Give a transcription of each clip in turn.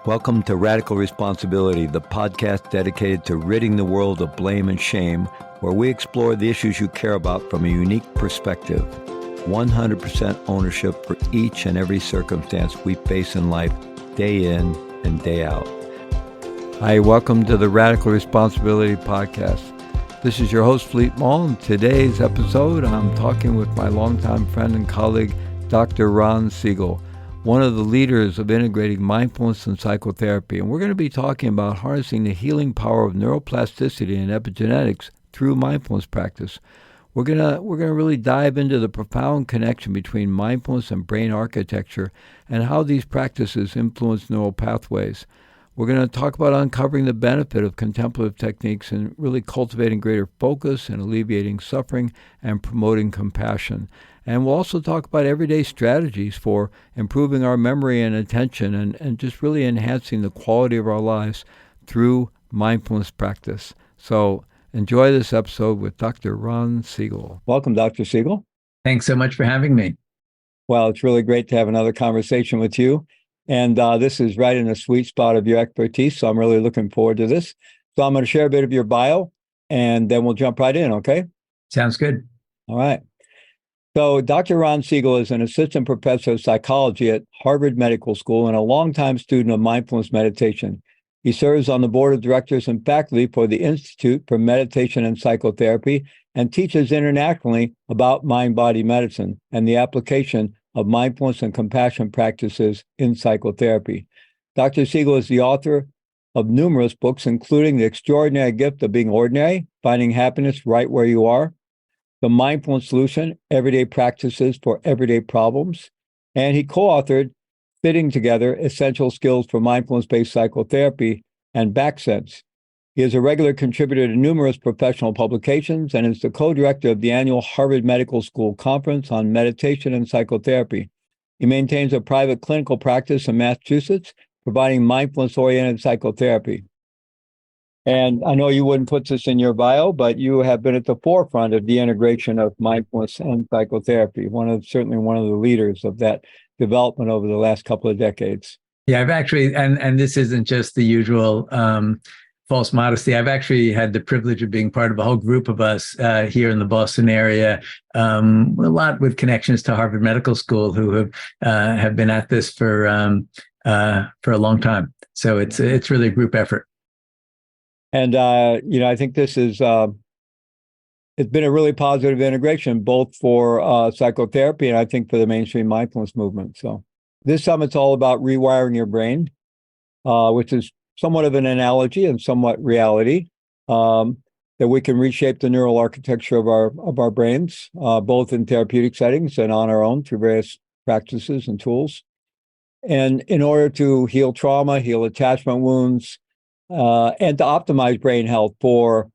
Welcome to Radical Responsibility, the podcast dedicated to ridding the world of blame and shame, where we explore the issues you care about from a unique perspective. 100% ownership for each and every circumstance we face in life, day in and day out. Hi, welcome to the Radical Responsibility podcast. This is your host, Fleet Mall. In today's episode, I'm talking with my longtime friend and colleague, Dr. Ron Siegel, one of the leaders of integrating mindfulness and psychotherapy. And we're going to be talking about harnessing the healing power of neuroplasticity and epigenetics through mindfulness practice. We're gonna really dive into the profound connection between mindfulness and brain architecture and how these practices influence neural pathways. We're going to talk about uncovering the benefit of contemplative techniques and really cultivating greater focus and alleviating suffering and promoting compassion. And we'll also talk about everyday strategies for improving our memory and attention and just really enhancing the quality of our lives through mindfulness practice. So enjoy this episode with Dr. Ron Siegel. Welcome, Dr. Siegel. Thanks so much for having me. Well, it's really great to have another conversation with you. And this is right in the sweet spot of your expertise, so I'm really looking forward to this. So I'm going to share a bit of your bio, and then we'll jump right in, okay? Sounds good. All right. So Dr. Ron Siegel is an assistant professor of psychology at Harvard Medical School and a longtime student of mindfulness meditation. He serves on the board of directors and faculty for the Institute for Meditation and Psychotherapy and teaches internationally about mind-body medicine and the application of mindfulness and compassion practices in psychotherapy. Dr. Siegel is the author of numerous books, including The Extraordinary Gift of Being Ordinary, Finding Happiness Right Where You Are, The Mindfulness Solution, Everyday Practices for Everyday Problems, and he co-authored Fitting Together, Essential Skills for Mindfulness-Based Psychotherapy, and Backsense. He is a regular contributor to numerous professional publications and is the co-director of the annual Harvard Medical School Conference on Meditation and Psychotherapy. He maintains a private clinical practice in Massachusetts, providing mindfulness-oriented psychotherapy. And I know you wouldn't put this in your bio, but you have been at the forefront of the integration of mindfulness and psychotherapy, certainly one of the leaders of that development over the last couple of decades. Yeah, I've actually, and this isn't just the usual false modesty. I've actually had the privilege of being part of a whole group of us here in the Boston area, a lot with connections to Harvard Medical School, who have been at this for a long time. So it's really a group effort. And I think this is it's been a really positive integration, both for psychotherapy and I think for the mainstream mindfulness movement. So this summit's all about rewiring your brain, which is somewhat of an analogy and somewhat reality, that we can reshape the neural architecture of our brains, both in therapeutic settings and on our own through various practices and tools. And in order to heal trauma, heal attachment wounds, and to optimize brain health for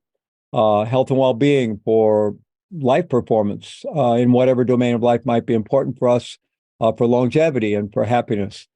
health and well-being, for life performance in whatever domain of life might be important for us, for longevity and for happiness.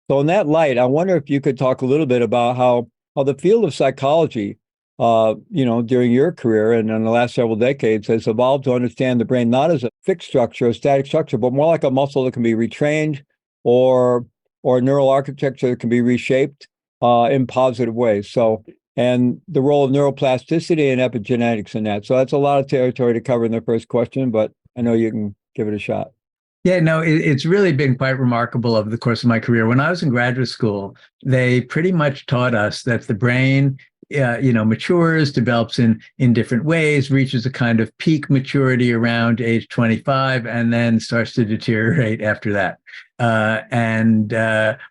So in that light, I wonder if you could talk a little bit about how the field of psychology, during your career and in the last several decades has evolved to understand the brain not as a fixed structure, a static structure, but more like a muscle that can be retrained or a neural architecture that can be reshaped in positive ways. So, and the role of neuroplasticity and epigenetics in that. So that's a lot of territory to cover in the first question, but I know you can give it a shot. Yeah, no, it's really been quite remarkable over the course of my career. When I was in graduate school, they pretty much taught us that the brain, matures, develops in different ways, reaches a kind of peak maturity around age 25, and then starts to deteriorate after that. And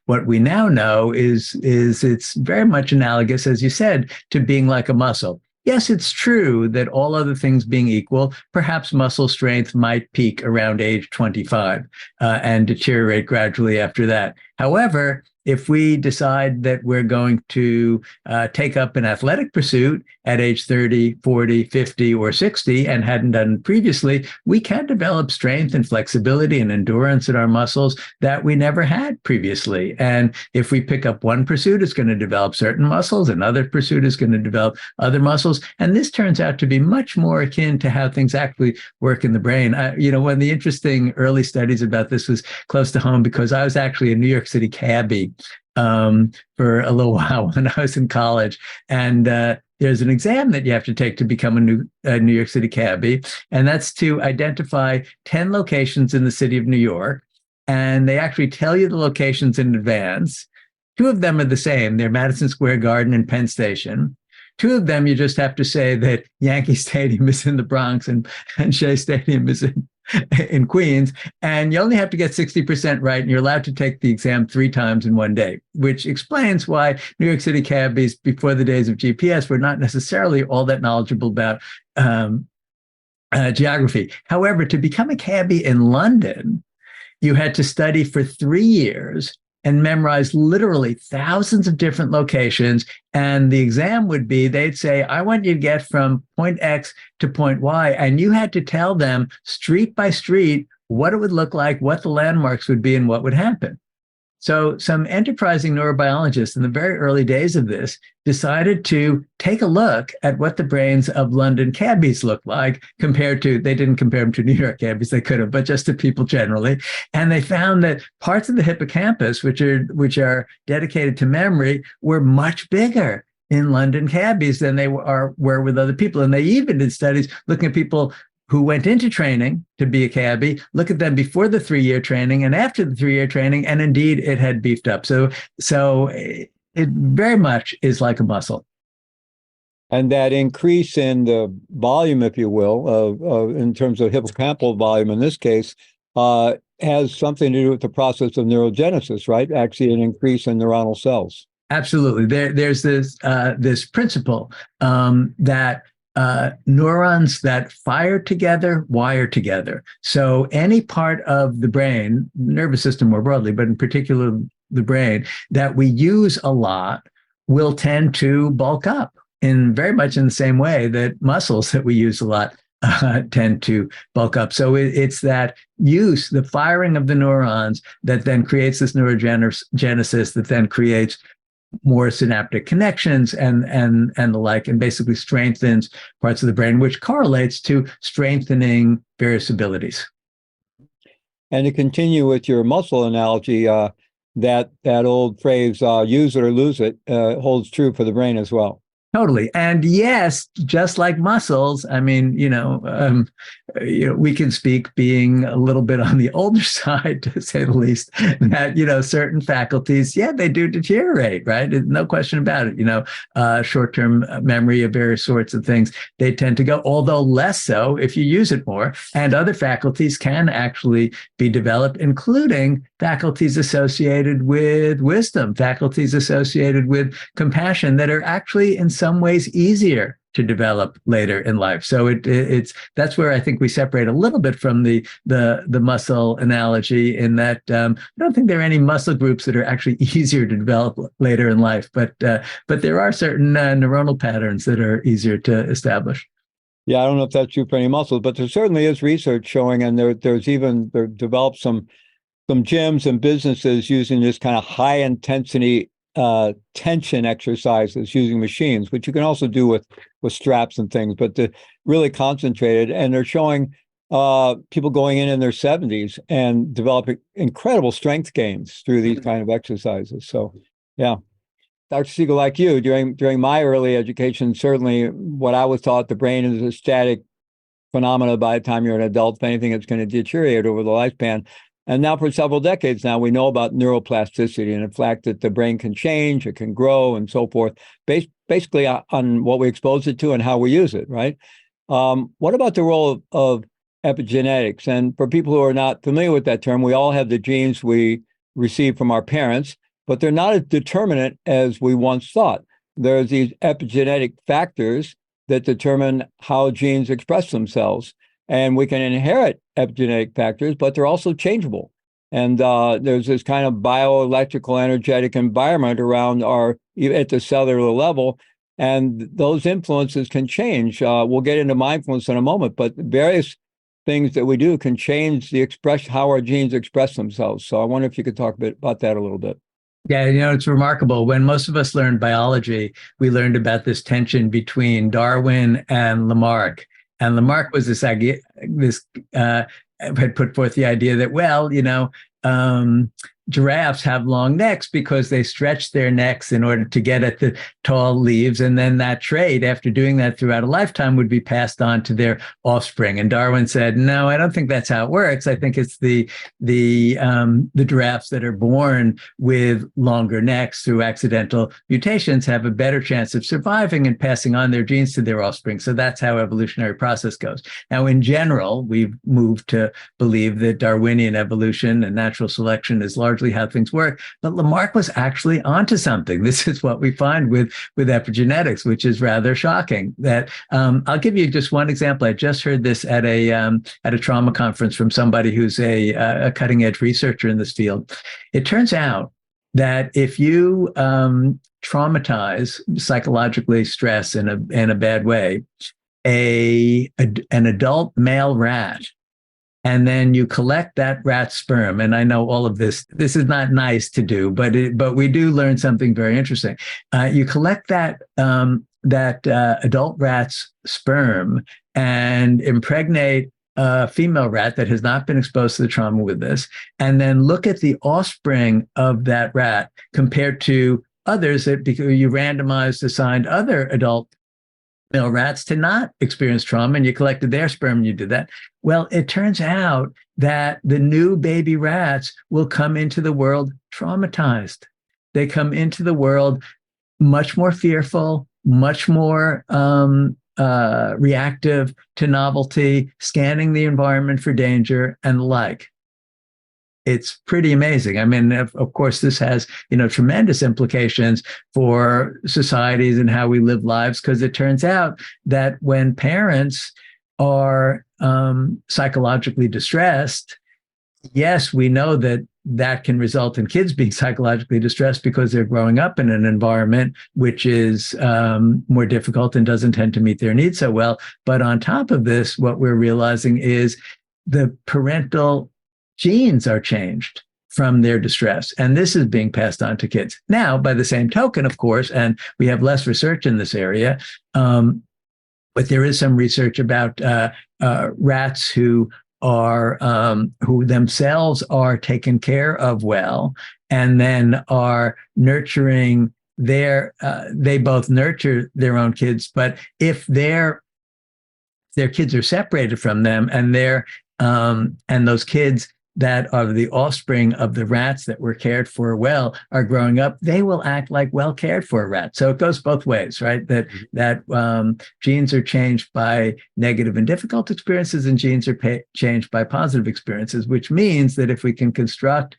what we now know is it's very much analogous, as you said, to being like a muscle. Yes, it's true that all other things being equal, perhaps muscle strength might peak around age 25 and deteriorate gradually after that. However, if we decide that we're going to take up an athletic pursuit at age 30, 40, 50, or 60 and hadn't done previously, we can develop strength and flexibility and endurance in our muscles that we never had previously. And if we pick up one pursuit, it's going to develop certain muscles. Another pursuit is going to develop other muscles. And this turns out to be much more akin to how things actually work in the brain. One of the interesting early studies about this was close to home because I was actually a New York City cabbie for a little while when I was in college. And there's an exam that you have to take to become a New York City cabbie, and that's to identify 10 locations in the city of New York. And they actually tell you the locations in advance. Two of them are the same. They're Madison Square Garden and Penn Station. Two of them, you just have to say that Yankee Stadium is in the Bronx and Shea Stadium is in Queens. And you only have to get 60% right, and you're allowed to take the exam 3 times in one day, which explains why New York City cabbies, before the days of GPS, were not necessarily all that knowledgeable about geography. However, to become a cabbie in London, you had to study for 3 years and memorize literally thousands of different locations. And the exam would be, they'd say, I want you to get from point X to point Y. And you had to tell them street by street what it would look like, what the landmarks would be, and what would happen. So some enterprising neurobiologists in the very early days of this decided to take a look at what the brains of London cabbies look like compared to, they didn't compare them to New York cabbies, they could have, but just to people generally. And they found that parts of the hippocampus, which are dedicated to memory, were much bigger in London cabbies than they were with other people. And they even did studies looking at people who went into training to be a cabbie, look at them before the 3-year training and after the 3-year training, and indeed it had beefed up. So it very much is like a muscle. And that increase in the volume, if you will, in terms of hippocampal volume in this case, has something to do with the process of neurogenesis, right? Actually, an increase in neuronal cells. Absolutely. There's this principle that neurons that fire together wire together. So any part of the brain, nervous system more broadly, but in particular the brain, that we use a lot will tend to bulk up in very much in the same way that muscles that we use a lot tend to bulk up. So it's that use, the firing of the neurons, that then creates this neurogenesis that then creates more synaptic connections and the like, and basically strengthens parts of the brain, which correlates to strengthening various abilities. And to continue with your muscle analogy, that old phrase, use it or lose it, holds true for the brain as well. Totally. And yes, just like muscles, I mean, we can speak, being a little bit on the older side, to say the least, that, certain faculties, they do deteriorate, right? No question about it. Short-term memory of various sorts of things, they tend to go, although less so if you use it more. And other faculties can actually be developed, including faculties associated with wisdom, faculties associated with compassion, that are actually in some ways easier to develop later in life. So that's where I think we separate a little bit from the muscle analogy, in that I don't think there are any muscle groups that are actually easier to develop later in life, but there are certain neuronal patterns that are easier to establish. Yeah, I don't know if that's true for any muscles, but there certainly is research showing, and there developed some gyms and businesses using this kind of high intensity tension exercises using machines, which you can also do with straps and things, but really concentrated. And they're showing people going in their 70s and developing incredible strength gains through these kind of exercises. So, yeah. Dr. Siegel, like you, during my early education, certainly what I was taught, the brain is a static phenomena. By the time you're an adult, if anything, it's going to deteriorate over the lifespan. And now for several decades now, we know about neuroplasticity and the fact that the brain can change, it can grow, and so forth, basically on what we expose it to and how we use it, right? What about the role of epigenetics? And for people who are not familiar with that term, we all have the genes we receive from our parents, but they're not as determinate as we once thought. There's these epigenetic factors that determine how genes express themselves. And we can inherit epigenetic factors, but they're also changeable. And there's this kind of bioelectrical energetic environment around at the cellular level, and those influences can change. We'll get into mindfulness in a moment, but various things that we do can change how our genes express themselves. So I wonder if you could talk a bit about that a little bit. Yeah, it's remarkable. When most of us learned biology, we learned about this tension between Darwin and Lamarck. And Lamarck was had put forth the idea that, giraffes have long necks because they stretch their necks in order to get at the tall leaves. And then that trait, after doing that throughout a lifetime, would be passed on to their offspring. And Darwin said, no, I don't think that's how it works. I think it's the giraffes that are born with longer necks through accidental mutations have a better chance of surviving and passing on their genes to their offspring. So that's how evolutionary process goes. Now, in general, we've moved to believe that Darwinian evolution and natural selection is largely how things work. But Lamarck was actually onto something. This is what we find with epigenetics, which is rather shocking. That I'll give you just one example. I just heard this at a trauma conference from somebody who's a cutting edge researcher in this field. It turns out that if you traumatize, psychologically stress in a bad way, an adult male rat, and then you collect that rat sperm, and I know all of this is not nice to do, but we do learn something very interesting. You collect that adult rat's sperm and impregnate a female rat that has not been exposed to the trauma with this, and then look at the offspring of that rat compared to others that, because you randomized, assigned other adult male rats to not experience trauma, and you collected their sperm and you did that. Well, it turns out that the new baby rats will come into the world traumatized. They come into the world much more fearful, much more reactive to novelty, scanning the environment for danger and the like. It's pretty amazing. I mean, of course, this has, tremendous implications for societies and how we live lives, because it turns out that when parents are psychologically distressed, yes, we know that can result in kids being psychologically distressed because they're growing up in an environment which is more difficult and doesn't tend to meet their needs so well. But on top of this, what we're realizing is the parental genes are changed from their distress. And this is being passed on to kids. Now, by the same token, of course, and we have less research in this area, but there is some research about rats who themselves are taken care of well, and then are nurturing they both nurture their own kids, but if their kids are separated from them, and and those kids that are the offspring of the rats that were cared for well are growing up, they will act like well cared for rats. So it goes both ways, right? That genes are changed by negative and difficult experiences, and genes are changed by positive experiences, which means that if we can construct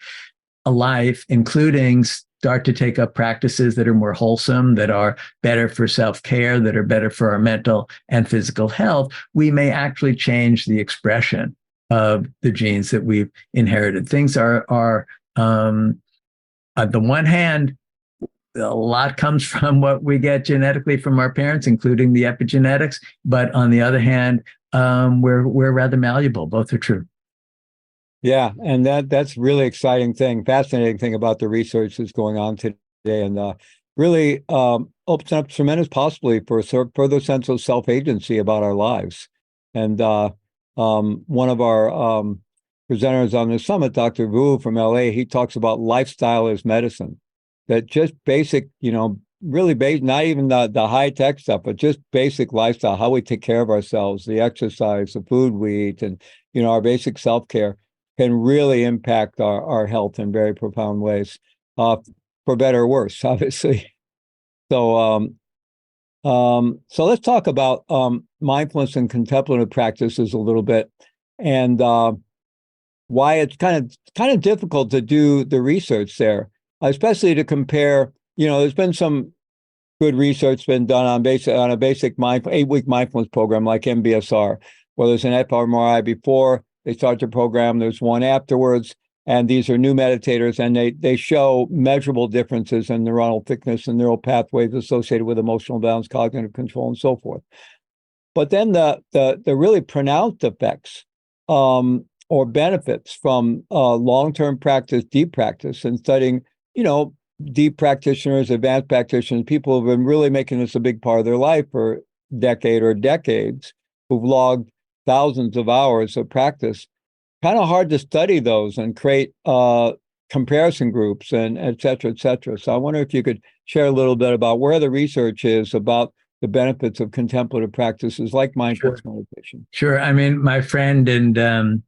a life, including start to take up practices that are more wholesome, that are better for self-care, that are better for our mental and physical health, we may actually change the expression of the genes that we've inherited. Things are on the one hand, a lot comes from what we get genetically from our parents, including the epigenetics. But on the other hand, we're rather malleable. Both are true. Yeah, and that's really fascinating thing about the research that's going on today, and really opens up tremendous possibility for a further sense of self-agency about our lives. And one of our presenters on the summit, Dr. Vu from LA, he talks about lifestyle as medicine. That just basic, really basic, not even the high-tech stuff, but just basic lifestyle, how we take care of ourselves, the exercise, the food we eat, and, our basic self-care can really impact our health in very profound ways, for better or worse, obviously. So let's talk about mindfulness and contemplative practices a little bit, and why it's kind of difficult to do the research there, especially to compare. There's been some good research been done on a basic 8-week mindfulness program like MBSR, where there's an fMRI before they start the program, there's one afterwards. And these are new meditators, and they show measurable differences in neuronal thickness and neural pathways associated with emotional balance, cognitive control, and so forth. But then the really pronounced effects or benefits from long-term practice, deep practice, and studying, deep practitioners, advanced practitioners, people who've been really making this a big part of their life for a decade or decades, who've logged thousands of hours of practice. Kind of hard to study those and create comparison groups and et cetera, et cetera. So I wonder if you could share a little bit about where the research is about the benefits of contemplative practices like mindfulness meditation. Sure. I mean, my friend and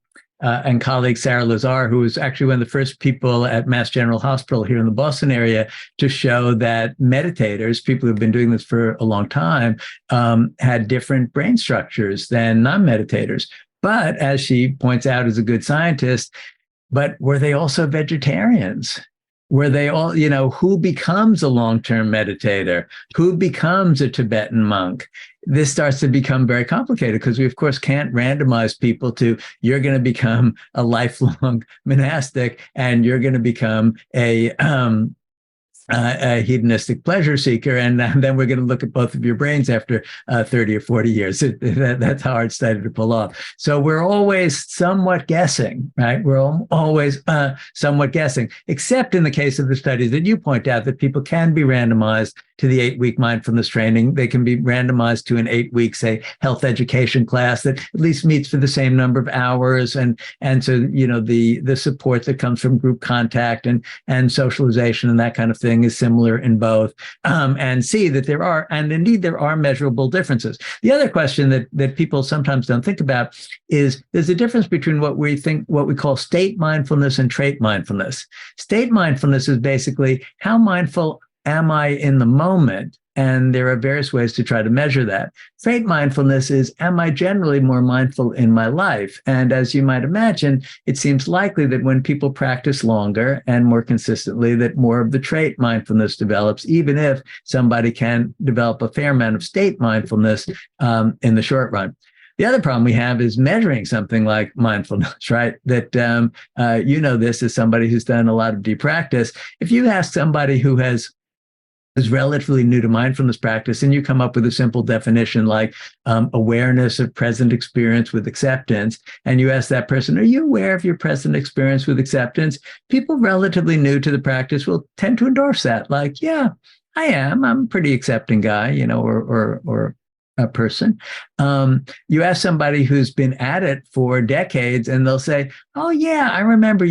colleague Sarah Lazar, who was actually one of the first people at Mass General Hospital here in the Boston area to show that meditators, people who've been doing this for a long time, had different brain structures than non-meditators. But as she points out as a good scientist, but were they also vegetarians? Were they all, who becomes a long-term meditator? Who becomes a Tibetan monk? This starts to become very complicated because we, of course, can't randomize people to, you're going to become a lifelong monastic and you're going to become a hedonistic pleasure seeker, and then we're going to look at both of your brains after 30 or 40 years. That's a hard study to pull off. So we're always somewhat guessing, right? We're always somewhat guessing, except in the case of the studies that you point out, that people can be randomized to the 8-week mindfulness training. They can be randomized to an 8-week, say, health education class that at least meets for the same number of hours. And so, the support that comes from group contact and socialization and that kind of thing is similar in both, and see that there are, and indeed there are, measurable differences. The other question that people sometimes don't think about is there's a difference between what we call state mindfulness and trait mindfulness. State mindfulness is basically how mindful am I in the moment? And there are various ways to try to measure that. Trait mindfulness is, am I generally more mindful in my life? And as you might imagine, it seems likely that when people practice longer and more consistently, that more of the trait mindfulness develops, even if somebody can develop a fair amount of state mindfulness in the short run. The other problem we have is measuring something like mindfulness, right? That, this as somebody who's done a lot of deep practice. If you ask somebody who is relatively new to mindfulness practice, and you come up with a simple definition like awareness of present experience with acceptance, and you ask that person, are you aware of your present experience with acceptance? People relatively new to the practice will tend to endorse that, like, yeah, I am. I'm a pretty accepting guy, or a person. You ask somebody who's been at it for decades, and they'll say, oh, yeah, I remember,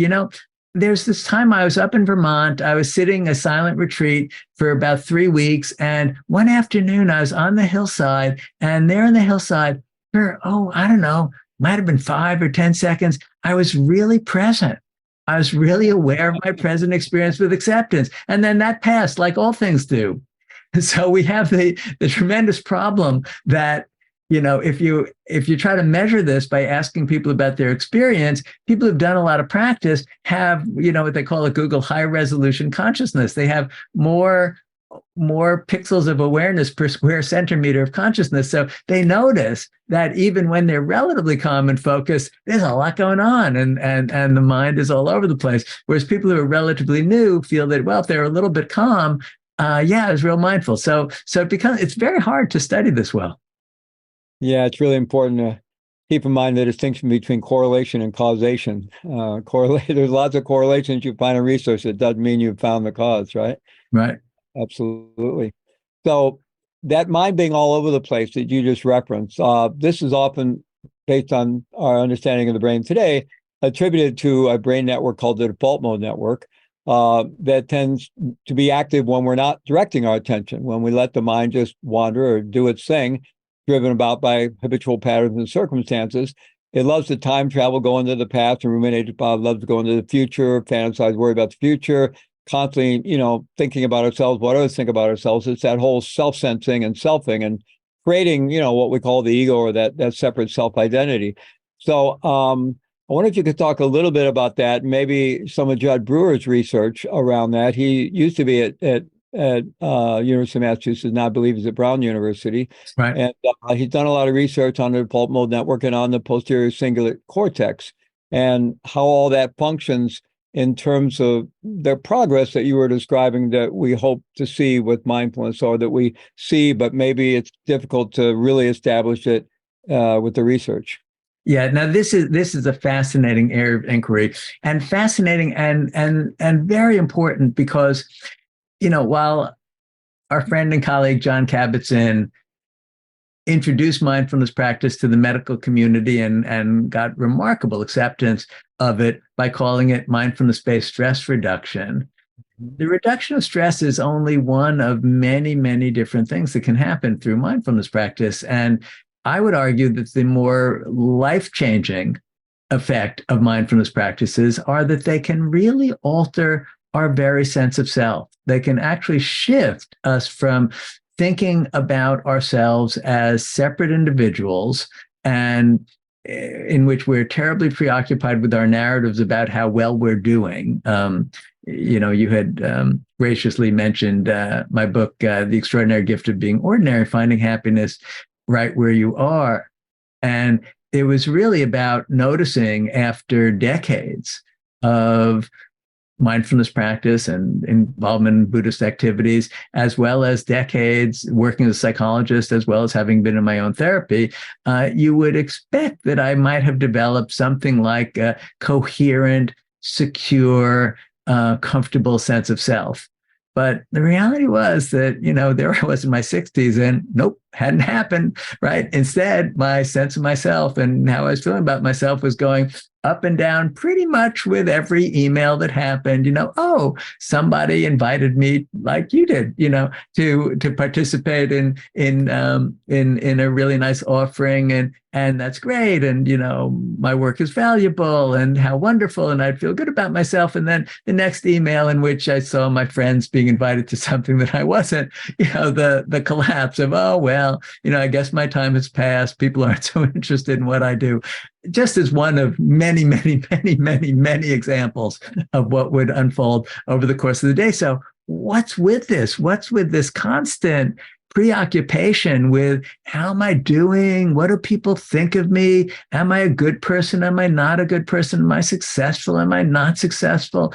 there's this time I was up in Vermont. I was sitting a silent retreat for about 3 weeks. And one afternoon I was on the hillside, and there on the hillside for, I don't know, might have been 5 or 10 seconds. I was really present. I was really aware of my present experience with acceptance. And then that passed, like all things do. So we have the tremendous problem that, if you try to measure this by asking people about their experience, people who've done a lot of practice have, what they call a Google high resolution consciousness. They have more pixels of awareness per square centimeter of consciousness. So they notice that even when they're relatively calm and focused, there's a lot going on, and the mind is all over the place. Whereas people who are relatively new feel that, well, if they're a little bit calm, it's real mindful. So it's very hard to study this well. Yeah, it's really important to keep in mind the distinction between correlation and causation. There's lots of correlations you find in research. That doesn't mean you've found the cause, right? Right. Absolutely. So that mind being all over the place that you just referenced, this is often, based on our understanding of the brain today, attributed to a brain network called the default mode network that tends to be active when we're not directing our attention, when we let the mind just wander or do its thing, driven about by habitual patterns and circumstances. It loves to time travel, go into the past and ruminate about, loves to go into the future, fantasize, worry about the future, constantly, thinking about ourselves, what others think about ourselves. It's that whole self-sensing and selfing and creating, what we call the ego, or that separate self-identity. So I wonder if you could talk a little bit about that, maybe some of Judd Brewer's research around that. He used to be at University of Massachusetts, now I believe he's at Brown University. Right. And he's done a lot of research on the default mode network and on the posterior cingulate cortex and how all that functions in terms of the progress that you were describing that we hope to see with mindfulness, or that we see, but maybe it's difficult to really establish it with the research. Yeah. Now this is a fascinating area of inquiry, and fascinating and very important because, while our friend and colleague John Kabat-Zinn introduced mindfulness practice to the medical community and got remarkable acceptance of it by calling it mindfulness-based stress reduction. The reduction of stress is only one of many, many different things that can happen through mindfulness practice. And I would argue that the more life-changing effect of mindfulness practices are that they can really alter our very sense of self. They can actually shift us from thinking about ourselves as separate individuals and in which we're terribly preoccupied with our narratives about how well we're doing. You had graciously mentioned my book, The Extraordinary Gift of Being Ordinary, Finding Happiness Right Where You Are. And it was really about noticing after decades of mindfulness practice and involvement in Buddhist activities, as well as decades working as a psychologist, as well as having been in my own therapy, you would expect that I might have developed something like a coherent, secure, comfortable sense of self. But the reality was that, there I was in my 60s and nope, hadn't happened, right? Instead, my sense of myself and how I was feeling about myself was going up and down pretty much with every email that happened. Oh, somebody invited me like you did, to participate in a really nice offering, and that's great, and my work is valuable, and how wonderful, and I'd feel good about myself. And then the next email in which I saw my friends being invited to something that I wasn't, the collapse of, oh well, I guess my time has passed. People aren't so interested in what I do. Just as one of many, many, many, many, many examples of what would unfold over the course of the day. So what's with this? What's with this constant preoccupation with how am I doing? What do people think of me? Am I a good person? Am I not a good person? Am I successful? Am I not successful?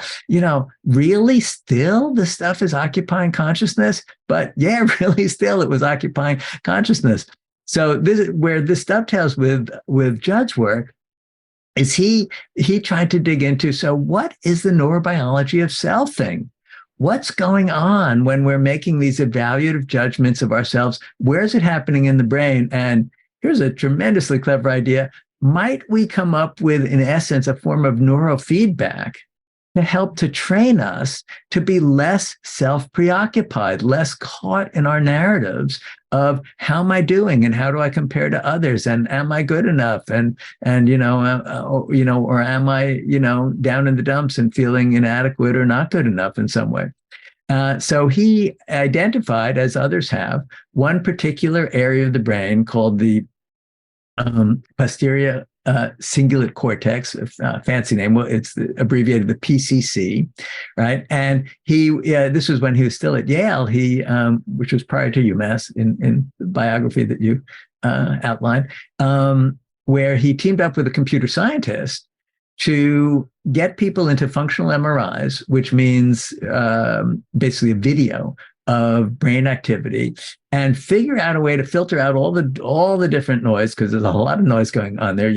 Really still this stuff is occupying consciousness, but yeah, really still it was occupying consciousness. So this is where this dovetails with Judd's work, is he tried to dig into, so what is the neurobiology of selfing? What's going on when we're making these evaluative judgments of ourselves? Where is it happening in the brain? And here's a tremendously clever idea. Might we come up with, in essence, a form of neurofeedback to help to train us to be less self-preoccupied, less caught in our narratives of how am I doing and how do I compare to others, and am I good enough, and or am I down in the dumps and feeling inadequate or not good enough in some way. So he identified, as others have, one particular area of the brain called the posterior cingulate cortex, fancy name. Well, it's abbreviated the PCC, right? And this was when he was still at Yale. Which was prior to UMass, in the biography that you outlined, where he teamed up with a computer scientist to get people into functional MRIs, which means basically a video of brain activity, and figure out a way to filter out all the different noise, because there's a whole lot of noise going on there,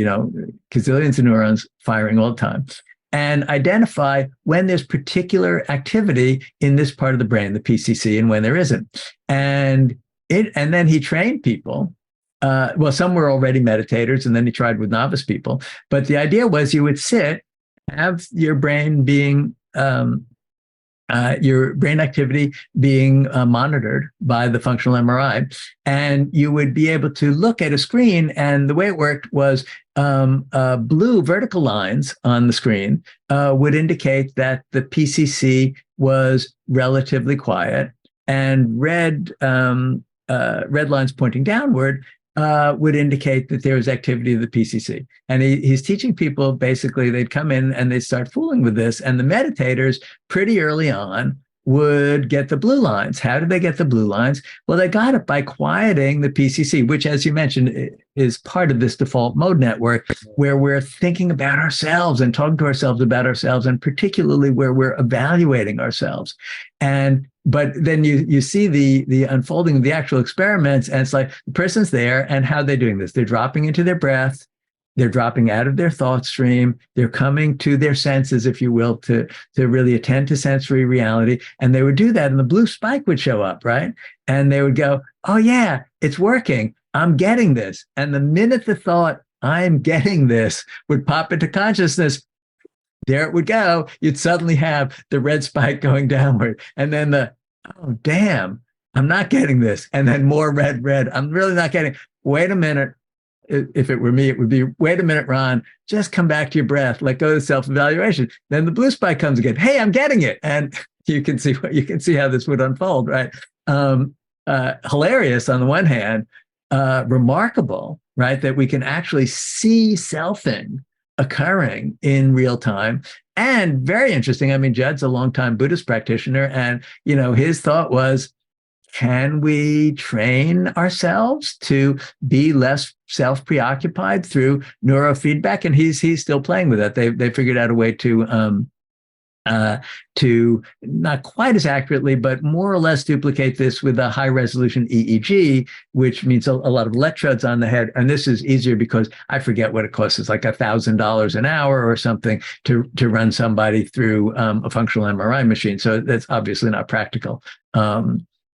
gazillions of neurons firing all the time, and identify when there's particular activity in this part of the brain, the PCC, and when there isn't. And then he trained people. Some were already meditators, and then he tried with novice people. But the idea was you would sit, have your brain being your brain activity being monitored by the functional MRI. And you would be able to look at a screen, and the way it worked was blue vertical lines on the screen would indicate that the PCC was relatively quiet, and red lines pointing downward would indicate that there was activity of the PCC. And he's teaching people, basically, they'd come in and they'd start fooling with this. And the meditators pretty early on would get the blue lines. How did they get the blue lines? Well, they got it by quieting the PCC, which, as you mentioned, is part of this default mode network, where we're thinking about ourselves and talking to ourselves about ourselves, and particularly where we're evaluating ourselves. But then you see the unfolding of the actual experiments, and it's like the person's there, and how are they doing this? They're dropping into their breath. They're dropping out of their thought stream. They're coming to their senses, if you will, to really attend to sensory reality. And they would do that, and the blue spike would show up, right? And they would go, oh yeah, it's working. I'm getting this. And the minute the thought, I'm getting this, would pop into consciousness, there it would go. You'd suddenly have the red spike going downward. And then oh, damn, I'm not getting this. And then more red, red. I'm really not getting, wait a minute. If it were me, it would be, wait a minute, Ron, just come back to your breath, let go of the self-evaluation. Then the blue spike comes again. Hey, I'm getting it. And you can see how this would unfold, right? Hilarious on the one hand, remarkable, right? That we can actually see selfing occurring in real time. And very interesting. I mean, Judd's a longtime Buddhist practitioner, and his thought was, can we train ourselves to be less self-preoccupied through neurofeedback? And he's still playing with that. They figured out a way to not quite as accurately, but more or less duplicate this with a high resolution EEG, which means a lot of electrodes on the head. And this is easier because I forget what it costs. It's like $1,000 an hour or something to run somebody through a functional MRI machine. So that's obviously not practical.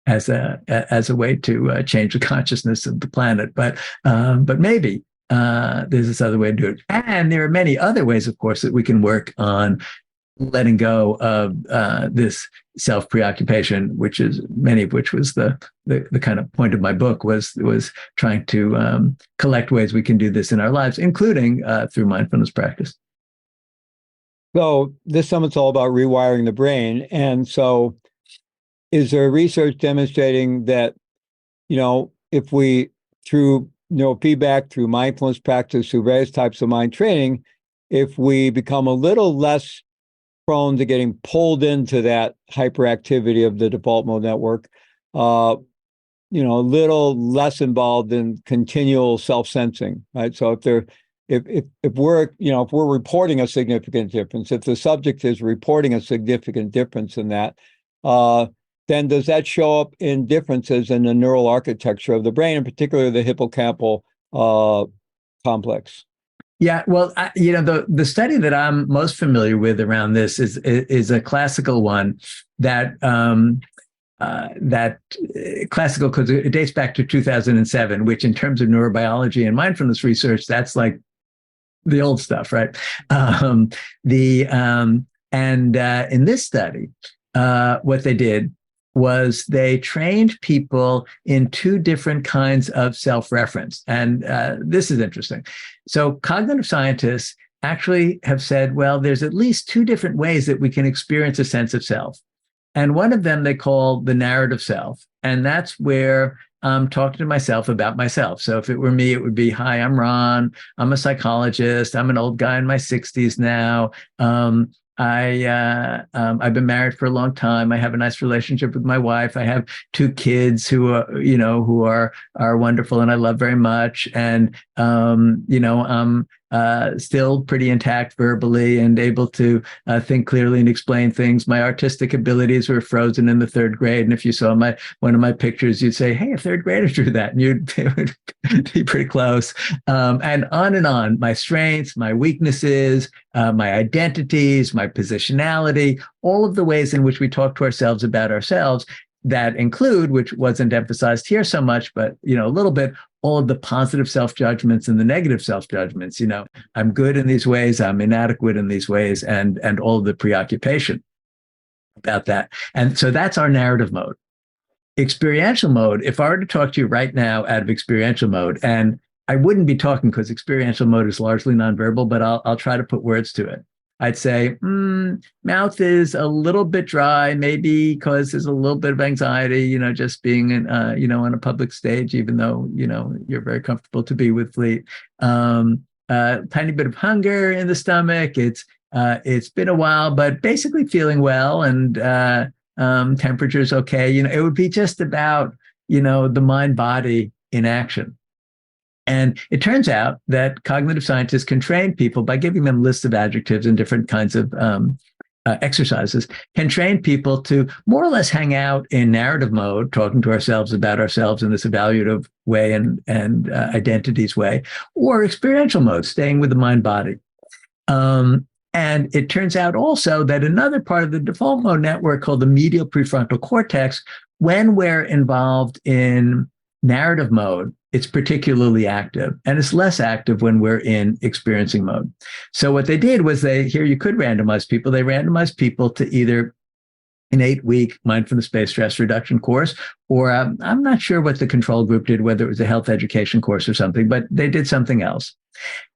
As a way to change the consciousness of the planet, but maybe there's this other way to do it, and there are many other ways, of course, that we can work on letting go of this self-preoccupation, which is many of which was the kind of point of my book was trying to collect ways we can do this in our lives, including through mindfulness practice. So this summit's all about rewiring the brain, and so. Is there research demonstrating that, if we, through neurofeedback, through mindfulness practice, through various types of mind training, if we become a little less prone to getting pulled into that hyperactivity of the default mode network, a little less involved in continual self-sensing, right? So if we're reporting a significant difference, if the subject is reporting a significant difference in that, then does that show up in differences in the neural architecture of the brain, in particular the hippocampal complex? Yeah, well, the study that I'm most familiar with around this is a classical one that classical because it dates back to 2007, which in terms of neurobiology and mindfulness research, that's like the old stuff, right? In this study, what they did was they trained people in two different kinds of self-reference. And this is interesting. So cognitive scientists actually have said, well, there's at least two different ways that we can experience a sense of self. And one of them they call the narrative self. And that's where I'm talking to myself about myself. So if it were me, it would be, hi, I'm Ron. I'm a psychologist. I'm an old guy in my 60s now. I've been married for a long time. I have a nice relationship with my wife. I have two kids who are wonderful and I love very much. And I'm still pretty intact verbally and able to think clearly and explain things. My artistic abilities were frozen in the third grade. And if you saw one of my pictures, you'd say, hey, a third grader drew that. And it would be pretty close. And on. My strengths, my weaknesses, my identities, my positionality, all of the ways in which we talk to ourselves about ourselves that include, which wasn't emphasized here so much, but a little bit, all of the positive self-judgments and the negative self-judgments. I'm good in these ways, I'm inadequate in these ways, and all of the preoccupation about that. And so that's our narrative mode. Experiential mode, if I were to talk to you right now out of experiential mode, and I wouldn't be talking because experiential mode is largely nonverbal, but I'll try to put words to it. I'd say, mouth is a little bit dry, maybe because there's a little bit of anxiety, just being on a public stage, even though, you're very comfortable to be with Fleet. Tiny bit of hunger in the stomach. It's been a while, but basically feeling well, and temperature's okay. It would be just about, the mind body in action. And it turns out that cognitive scientists can train people by giving them lists of adjectives and different kinds of exercises, can train people to more or less hang out in narrative mode, talking to ourselves about ourselves in this evaluative way and identities way, or experiential mode, staying with the mind body. And it turns out also that another part of the default mode network called the medial prefrontal cortex, when we're involved in narrative mode, it's particularly active, and it's less active when we're in experiencing mode. So what they did was here you could randomize people. They randomized people to either an 8-week mindfulness-based stress reduction course, or I'm not sure what the control group did, whether it was a health education course or something, but they did something else.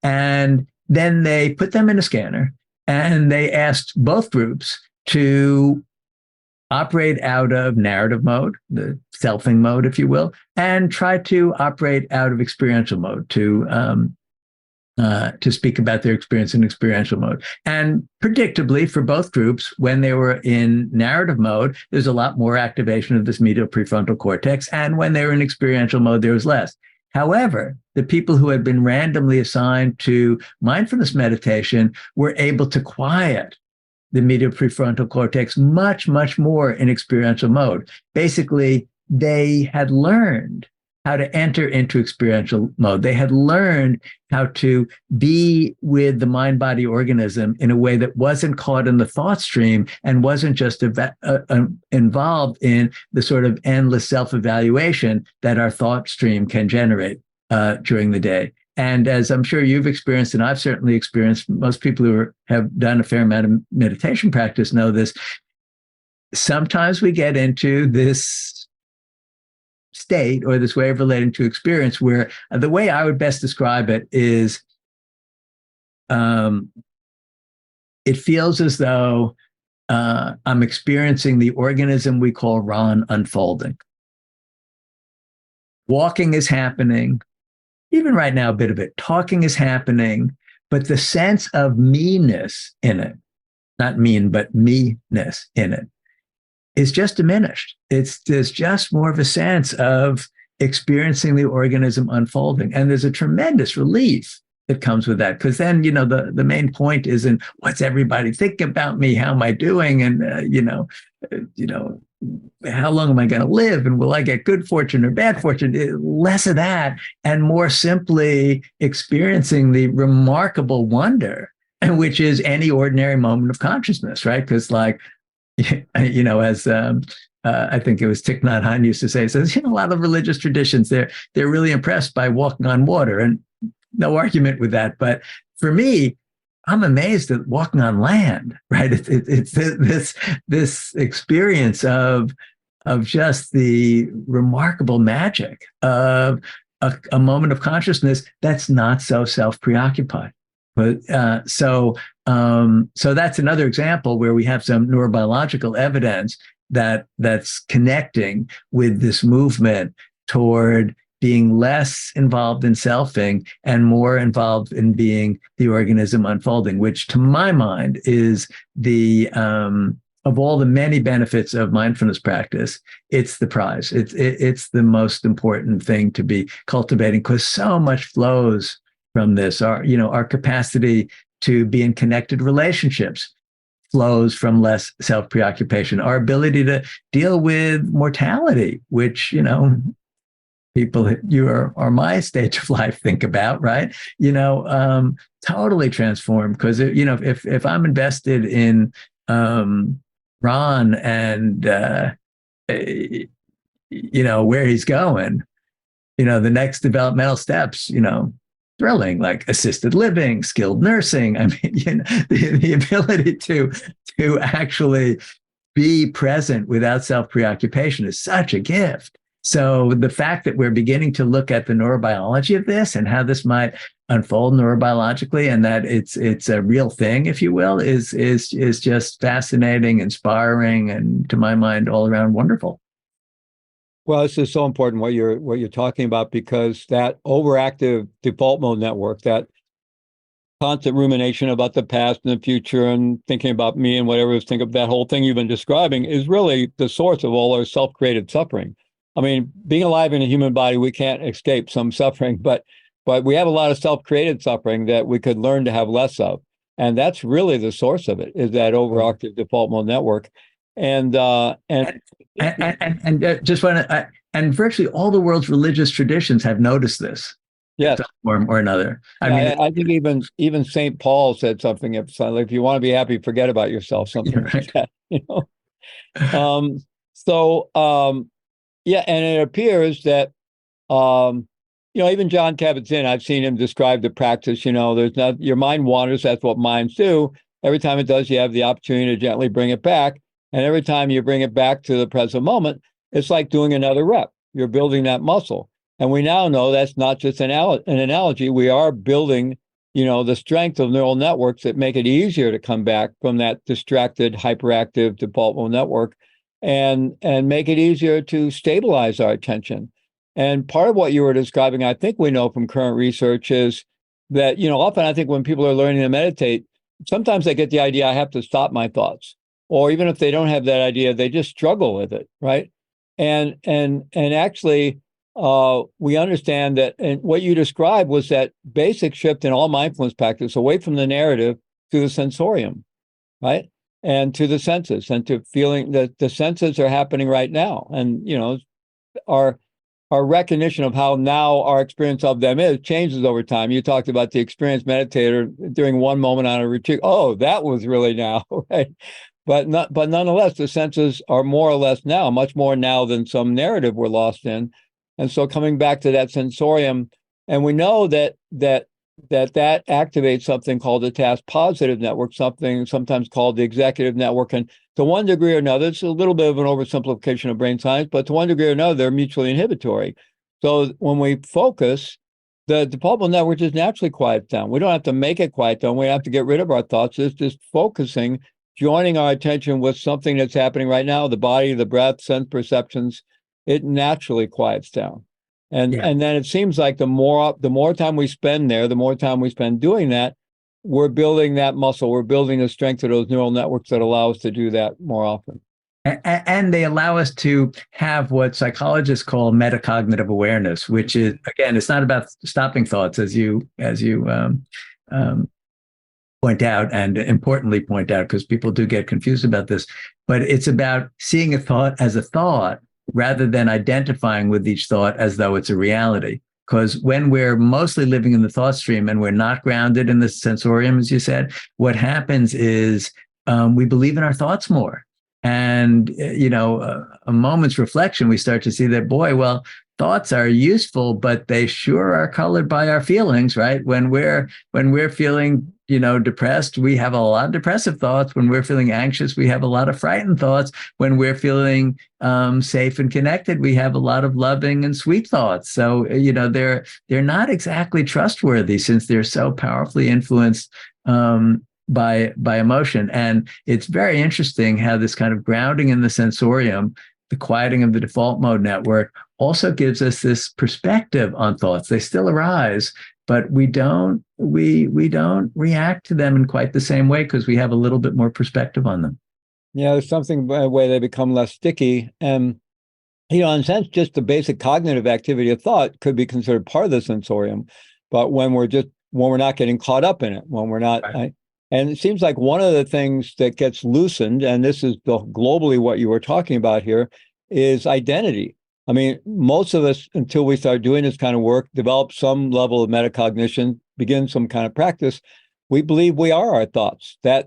And then they put them in a scanner, and they asked both groups to operate out of narrative mode, the selfing mode, if you will, and try to operate out of experiential mode, to speak about their experience in experiential mode. And predictably, for both groups, when they were in narrative mode, there's a lot more activation of this medial prefrontal cortex. And when they were in experiential mode, there was less. However, the people who had been randomly assigned to mindfulness meditation were able to quiet the medial prefrontal cortex much, much more in experiential mode. Basically, they had learned how to enter into experiential mode. They had learned how to be with the mind-body organism in a way that wasn't caught in the thought stream and wasn't just involved in the sort of endless self-evaluation that our thought stream can generate during the day. And as I'm sure you've experienced, and I've certainly experienced, most people who have done a fair amount of meditation practice know this. Sometimes we get into this state or this way of relating to experience where the way I would best describe it is it feels as though I'm experiencing the organism we call Ron unfolding. Walking is happening. Even right now, a bit of it. Talking is happening, but the sense of me-ness in it, not mean, but me-ness in it, is just diminished. There's just more of a sense of experiencing the organism unfolding. And there's a tremendous relief that comes with that. Because then, the main point isn't what's everybody thinking about me? How am I doing? And, how long am I going to live? And will I get good fortune or bad fortune? Less of that and more simply experiencing the remarkable wonder, which is any ordinary moment of consciousness, right? Because as I think it was Thich Nhat Hanh used to say, says, a lot of religious traditions, they're really impressed by walking on water, and no argument with that. But for me, I'm amazed at walking on land, right? It's this experience of just the remarkable magic of a moment of consciousness that's not so self-preoccupied. But so that's another example where we have some neurobiological evidence that's connecting with this movement toward being less involved in selfing and more involved in being the organism unfolding, which to my mind is the of all the many benefits of mindfulness practice, it's the prize. It's the most important thing to be cultivating, because so much flows from this. Our capacity to be in connected relationships flows from less self-preoccupation. Our ability to deal with mortality, which, people you are my stage of life think about, right? Totally transformed. Because if I'm invested in Ron and where he's going, the next developmental steps, thrilling, like assisted living, skilled nursing. I mean, the ability to actually be present without self-preoccupation is such a gift. So the fact that we're beginning to look at the neurobiology of this and how this might unfold neurobiologically, and that it's a real thing, if you will, is just fascinating, inspiring, and to my mind, all around wonderful. Well, this is so important what you're talking about, because that overactive default mode network, that constant rumination about the past and the future and thinking about me and whatever, think of that whole thing you've been describing, is really the source of all our self-created suffering. I mean, being alive in a human body, we can't escape some suffering, but we have a lot of self-created suffering that we could learn to have less of. And that's really the source of it, is that overactive default mode network. And just want to, and virtually all the world's religious traditions have noticed this. Yes, or another. I think even St. Paul said something. If you want to be happy, forget about yourself. Something like that. Yeah, and it appears that Even John Kabat-Zinn, I've seen him describe the practice. There's not, your mind wanders. That's what minds do. Every time it does, you have the opportunity to gently bring it back. And every time you bring it back to the present moment, it's like doing another rep. You're building that muscle. And we now know that's not just an analogy. We are building, the strength of neural networks that make it easier to come back from that distracted, hyperactive default mode network and make it easier to stabilize our attention. And part of what you were describing, I think we know from current research, is that, often I think when people are learning to meditate, sometimes they get the idea, I have to stop my thoughts. Or even if they don't have that idea, they just struggle with it, right? And actually, we understand that, and what you described was that basic shift in all mindfulness practice away from the narrative to the sensorium, right? And to the senses, and to feeling that the senses are happening right now. And, our recognition of how now our experience of them changes over time. You talked about the experienced meditator during one moment on a retreat. Oh, that was really now, right? But nonetheless, the senses are more or less now, much more now than some narrative we're lost in. And so coming back to that sensorium, and we know that activates something called the task positive network, something sometimes called the executive network. And to one degree or another, it's a little bit of an oversimplification of brain science, but to one degree or another, they're mutually inhibitory. So when we focus, the default mode network just naturally quiets down. We don't have to make it quiet down. We don't have to get rid of our thoughts. It's just focusing, joining our attention with something that's happening right now, the body, the breath, sense perceptions. It naturally quiets down. And then it seems like the more time we spend there, the more time we spend doing that, we're building that muscle. We're building the strength of those neural networks that allow us to do that more often. And they allow us to have what psychologists call metacognitive awareness, which is, again, it's not about stopping thoughts, as you point out, and importantly point out, because people do get confused about this, but it's about seeing a thought as a thought rather than identifying with each thought as though it's a reality. Because when we're mostly living in the thought stream and we're not grounded in the sensorium, as you said, what happens is we believe in our thoughts more. And, a moment's reflection, we start to see that, boy, well, thoughts are useful, but they sure are colored by our feelings, right? When we're feeling, depressed, we have a lot of depressive thoughts. When we're feeling anxious, we have a lot of frightened thoughts. When we're feeling safe and connected, we have a lot of loving and sweet thoughts. So, they're not exactly trustworthy, since they're so powerfully influenced by emotion. And it's very interesting how this kind of grounding in the sensorium, the quieting of the default mode network, also gives us this perspective on thoughts. They still arise, but we don't react to them in quite the same way, because we have a little bit more perspective on them. Yeah, there's something by the way they become less sticky. And, in a sense, just the basic cognitive activity of thought could be considered part of the sensorium. But when we're not getting caught up in it, when we're not, right. And it seems like one of the things that gets loosened, and this is globally what you were talking about here, is identity. I mean, most of us, until we start doing this kind of work, develop some level of metacognition, begin some kind of practice, we believe we are our thoughts. That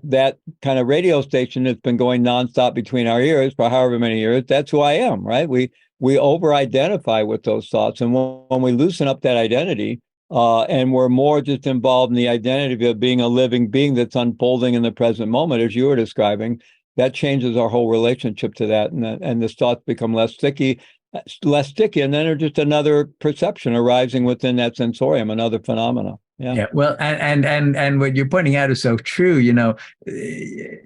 kind of radio station that's been going nonstop between our ears for however many years, that's who I am, right? We over-identify with those thoughts. And when we loosen up that identity, and we're more just involved in the identity of being a living being that's unfolding in the present moment, as you were describing, that changes our whole relationship to that. And the thoughts become less sticky, and then they're just another perception arising within that sensorium, another phenomena. Yeah. Well, and what you're pointing out is so true.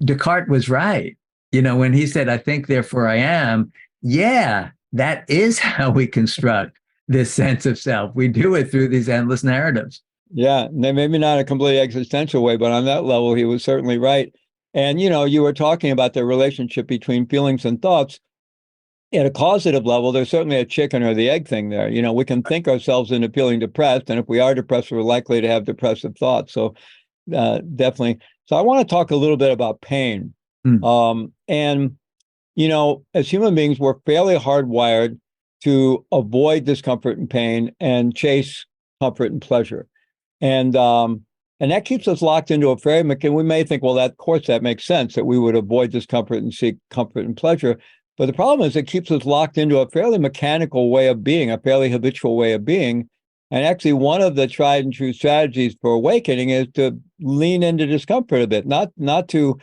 Descartes was right. When he said, "I think, therefore I am." Yeah, that is how we construct this sense of self. We do it through these endless narratives. Yeah, maybe not a completely existential way, but on that level, he was certainly right. And, you were talking about the relationship between feelings and thoughts. At a causative level, there's certainly a chicken or the egg thing there. We can think ourselves into feeling depressed, and if we are depressed, we're likely to have depressive thoughts. So definitely. So I want to talk a little bit about pain. And, as human beings, we're fairly hardwired to avoid discomfort and pain and chase comfort and pleasure. And that keeps us locked into a frame. And we may think, well, of course, that makes sense, that we would avoid discomfort and seek comfort and pleasure. But the problem is it keeps us locked into a fairly mechanical way of being, a fairly habitual way of being. And actually, one of the tried and true strategies for awakening is to lean into discomfort a bit, not to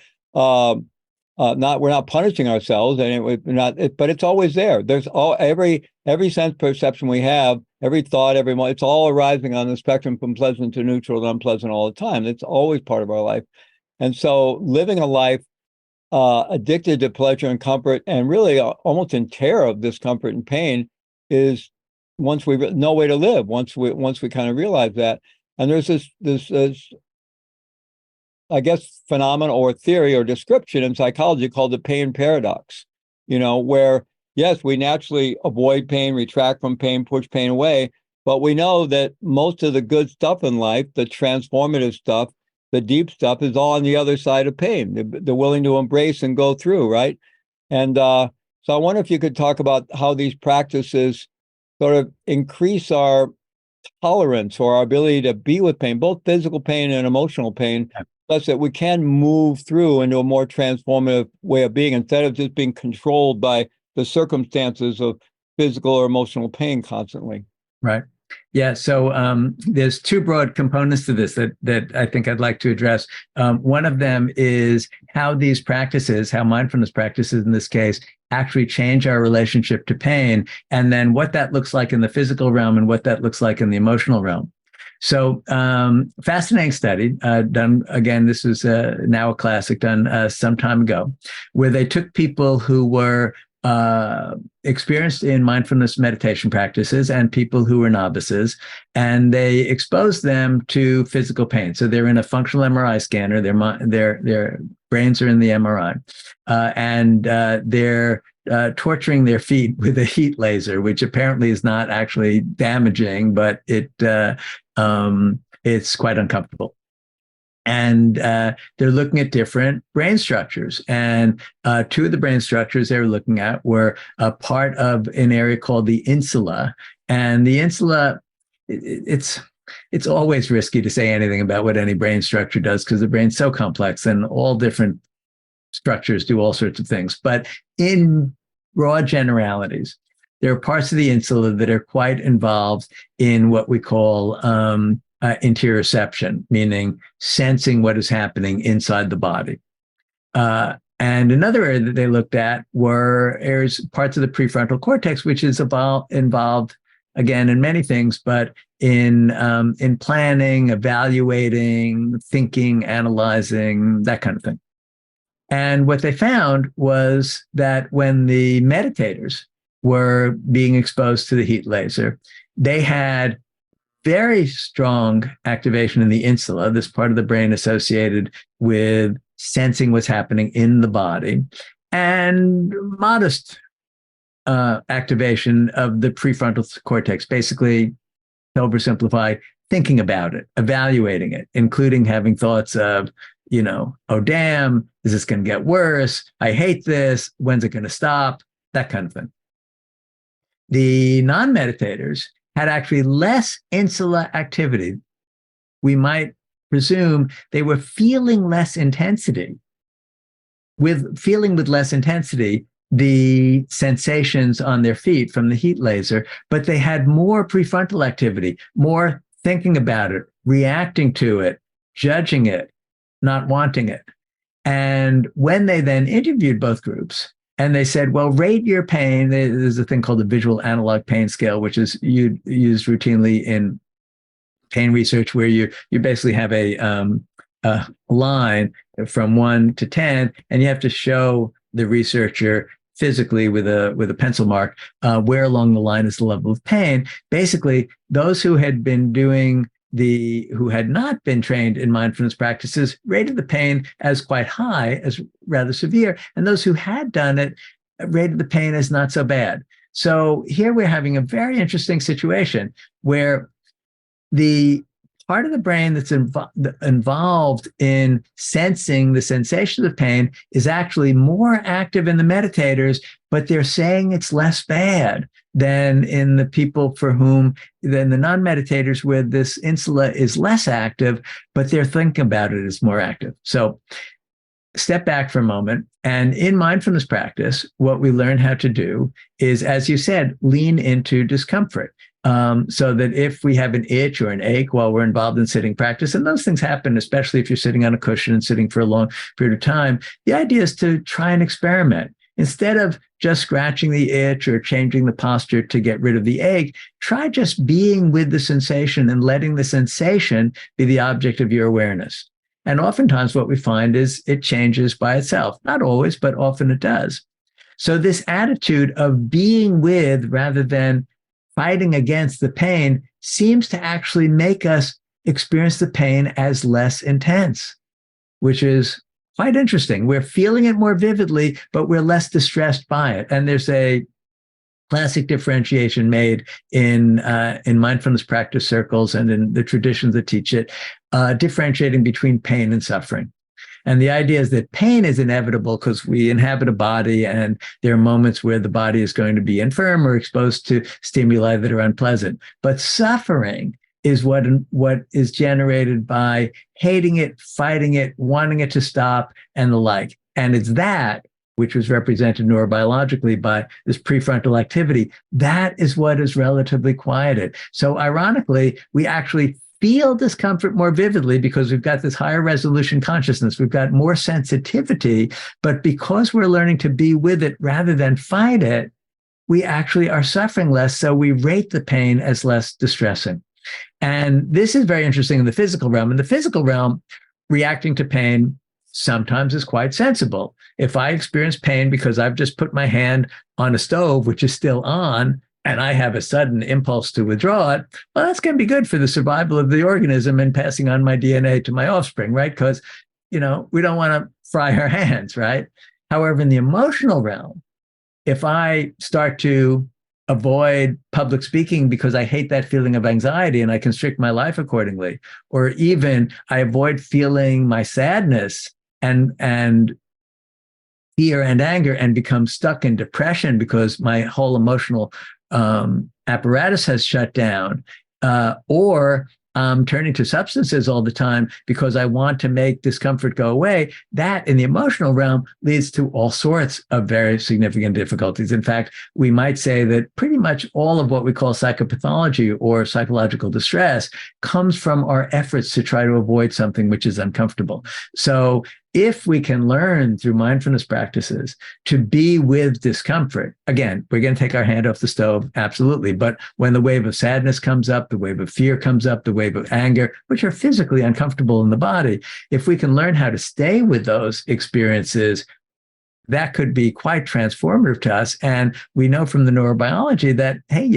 we're not punishing ourselves, but it's always there. There's every sense perception we have, every thought, it's all arising on the spectrum from pleasant to neutral to unpleasant all the time. It's always part of our life. And so living a life addicted to pleasure and comfort, and really almost in terror of discomfort and pain, is no way to live. Once we kind of realize that, and there's this I guess phenomenon or theory or description in psychology called the pain paradox. Where yes, we naturally avoid pain, retract from pain, push pain away, but we know that most of the good stuff in life, the transformative stuff, the deep stuff, is all on the other side of pain. They're willing to embrace and go through, right? And so I wonder if you could talk about how these practices sort of increase our tolerance or our ability to be with pain, both physical pain and emotional pain, such that we can move through into a more transformative way of being instead of just being controlled by the circumstances of physical or emotional pain constantly. Right. Yeah. So there's two broad components to this that I think I'd like to address. One of them is how these practices, how mindfulness practices in this case, actually change our relationship to pain, and then what that looks like in the physical realm and what that looks like in the emotional realm. So fascinating study done, again, this is now a classic, done some time ago, where they took people who were experienced in mindfulness meditation practices and people who were novices, and they exposed them to physical pain. So they're in a functional MRI scanner, their brains are in the MRI, and they're torturing their feet with a heat laser, which apparently is not actually damaging, but it's quite uncomfortable. And they're looking at different brain structures. And two of the brain structures they were looking at were a part of an area called the insula. And the insula, it's always risky to say anything about what any brain structure does because the brain's so complex and all different structures do all sorts of things. But in broad generalities, there are parts of the insula that are quite involved in what we call interoception, meaning sensing what is happening inside the body. And another area that they looked at were parts of the prefrontal cortex, which is involved, again, in many things, but in planning, evaluating, thinking, analyzing, that kind of thing. And what they found was that when the meditators were being exposed to the heat laser, they had very strong activation in the insula, this part of the brain associated with sensing what's happening in the body, and modest activation of the prefrontal cortex, basically, to oversimplify, thinking about it, evaluating it, including having thoughts of, oh, damn, is this going to get worse? I hate this. When's it going to stop? That kind of thing. The non-meditators had actually less insula activity. We might presume they were feeling less intensity. Feeling with less intensity the sensations on their feet from the heat laser, but they had more prefrontal activity, more thinking about it, reacting to it, judging it, not wanting it. And when they then interviewed both groups, and they said, well, rate your pain. There's a thing called the visual analog pain scale, which is used routinely in pain research, where you basically have a line from 1 to 10, and you have to show the researcher physically with a pencil mark where along the line is the level of pain. Basically, those who had not been trained in mindfulness practices rated the pain as quite high, as rather severe, and those who had done it rated the pain as not so bad. So here we're having a very interesting situation where the part of the brain that's involved in sensing the sensation of pain is actually more active in the meditators, but they're saying it's less bad than in the people than the non-meditators, where this insula is less active, but they're thinking about it as more active. So step back for a moment. And in mindfulness practice, what we learn how to do is, as you said, lean into discomfort. So that if we have an itch or an ache while we're involved in sitting practice, and those things happen, especially if you're sitting on a cushion and sitting for a long period of time, the idea is to try and experiment. Instead of just scratching the itch or changing the posture to get rid of the ache, try just being with the sensation and letting the sensation be the object of your awareness. And oftentimes what we find is it changes by itself. Not always, but often it does. So this attitude of being with rather than fighting against the pain seems to actually make us experience the pain as less intense, which is quite interesting. We're feeling it more vividly, but we're less distressed by it. And there's a classic differentiation made in mindfulness practice circles and in the traditions that teach it, differentiating between pain and suffering. And the idea is that pain is inevitable because we inhabit a body, and there are moments where the body is going to be infirm or exposed to stimuli that are unpleasant. But suffering is what is generated by hating it, fighting it, wanting it to stop, and the like. And it's that which was represented neurobiologically by this prefrontal activity. That is what is relatively quieted. So ironically, we actually feel discomfort more vividly because we've got this higher resolution consciousness. We've got more sensitivity, but because we're learning to be with it rather than fight it, we actually are suffering less. So we rate the pain as less distressing. And this is very interesting in the physical realm. In the physical realm, reacting to pain sometimes is quite sensible. If I experience pain because I've just put my hand on a stove, which is still on, and I have a sudden impulse to withdraw it, well, that's going to be good for the survival of the organism and passing on my DNA to my offspring, right? Because, we don't want to fry our hands, right? However, in the emotional realm, if I start to avoid public speaking because I hate that feeling of anxiety and I constrict my life accordingly, or even I avoid feeling my sadness and fear and anger and become stuck in depression because my whole emotional apparatus has shut down, or turning to substances all the time because I want to make discomfort go away, that in the emotional realm leads to all sorts of very significant difficulties. In fact, we might say that pretty much all of what we call psychopathology or psychological distress comes from our efforts to try to avoid something which is uncomfortable. So if we can learn through mindfulness practices to be with discomfort, again, we're going to take our hand off the stove, absolutely. But when the wave of sadness comes up, the wave of fear comes up, the wave of anger, which are physically uncomfortable in the body, if we can learn how to stay with those experiences, that could be quite transformative to us. And we know from the neurobiology that, hey,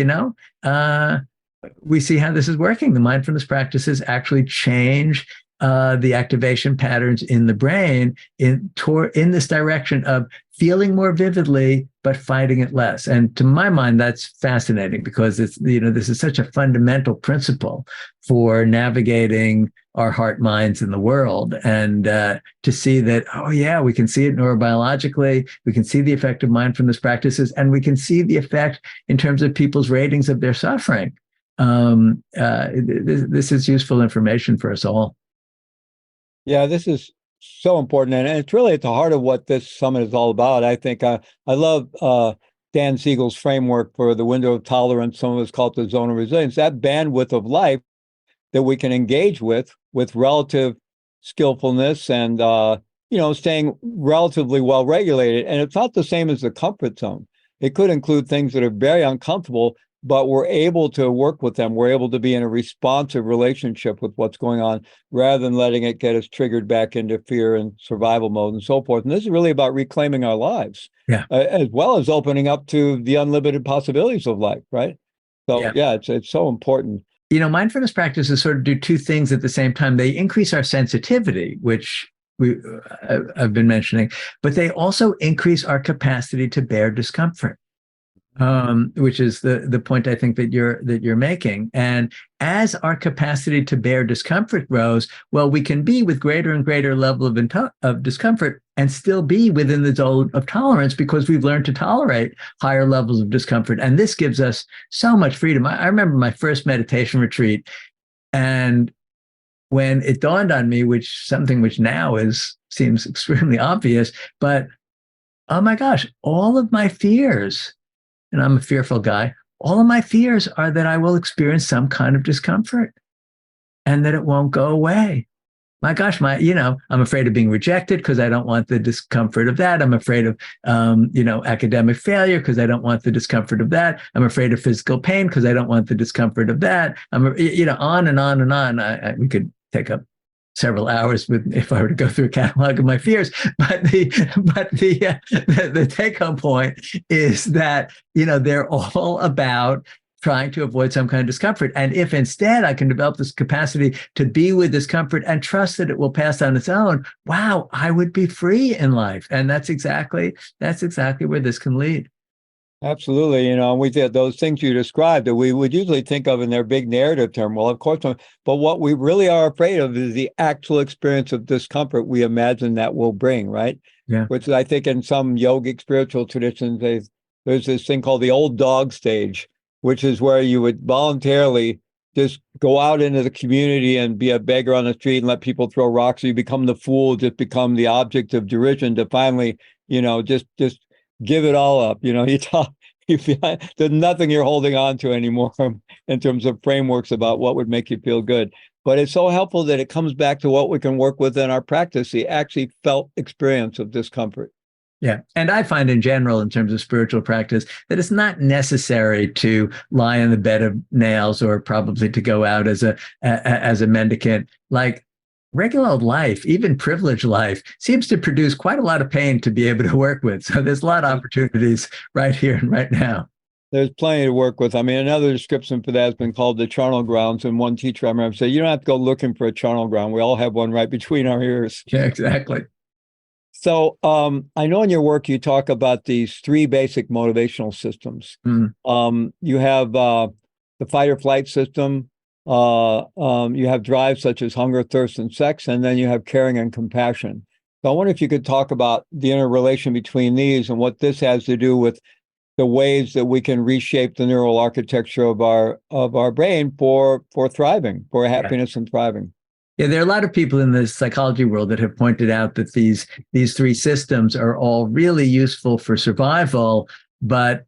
we see how this is working. The mindfulness practices actually change the activation patterns in the brain in this direction of feeling more vividly, but fighting it less. And to my mind, that's fascinating because this is such a fundamental principle for navigating our heart, minds, in the world. And to see that, oh yeah, we can see it neurobiologically, we can see the effect of mindfulness practices, and we can see the effect in terms of people's ratings of their suffering. This is useful information for us all. Yeah, this is so important. And it's really at the heart of what this summit is all about. I think I love Dan Siegel's framework for the window of tolerance. Some of us call it the zone of resilience, that bandwidth of life that we can engage with relative skillfulness and, staying relatively well regulated. And it's not the same as the comfort zone. It could include things that are very uncomfortable, but we're able to work with them. We're able to be in a responsive relationship with what's going on rather than letting it get us triggered back into fear and survival mode and so forth. And this is really about reclaiming our lives, as well as opening up to the unlimited possibilities of life, right? So, it's so important. Mindfulness practices sort of do two things at the same time. They increase our sensitivity, which I've been mentioning, but they also increase our capacity to bear discomfort. Which is the point I think that you're making. And as our capacity to bear discomfort grows, well, we can be with greater and greater level of discomfort and still be within the zone of tolerance because we've learned to tolerate higher levels of discomfort. And this gives us so much freedom. I remember my first meditation retreat, and when it dawned on me, something which now seems extremely obvious, but oh my gosh, all of my fears, and I'm a fearful guy, all of my fears are that I will experience some kind of discomfort and that it won't go away. My gosh, I'm afraid of being rejected because I don't want the discomfort of that. I'm afraid of, academic failure because I don't want the discomfort of that. I'm afraid of physical pain because I don't want the discomfort of that. On and on and on. We could take up several hours if I were to go through a catalog of my fears. But the take home point is that, they're all about trying to avoid some kind of discomfort. And if instead I can develop this capacity to be with discomfort and trust that it will pass on its own, wow, I would be free in life. And that's exactly where this can lead. Absolutely. We did those things you described that we would usually think of in their big narrative term. Well, of course, but what we really are afraid of is the actual experience of discomfort we imagine that will bring, right? Yeah. Which I think in some yogic spiritual traditions, there's this thing called the old dog stage, which is where you would voluntarily just go out into the community and be a beggar on the street and let people throw rocks. So you become the fool, just become the object of derision to finally, just give it all up. You feel there's nothing you're holding on to anymore in terms of frameworks about what would make you feel good. But it's so helpful that it comes back to what we can work with in our practice, the actually felt experience of discomfort. Yeah. And I find in general, in terms of spiritual practice, that it's not necessary to lie on the bed of nails or probably to go out as a mendicant. Like regular old life, even privileged life, seems to produce quite a lot of pain to be able to work with. So there's a lot of opportunities right here and right now. There's plenty to work with. I mean, another description for that has been called the charnel grounds. And one teacher I remember said, you don't have to go looking for a charnel ground. We all have one right between our ears. Yeah, exactly. So I know in your work, you talk about these three basic motivational systems. You have the fight or flight system. You have drives such as hunger, thirst, and sex, and then you have caring and compassion. So I wonder if you could talk about the interrelation between these and what this has to do with the ways that we can reshape the neural architecture of our brain for thriving, for happiness and thriving. Yeah, there are a lot of people in the psychology world that have pointed out that these three systems are all really useful for survival, but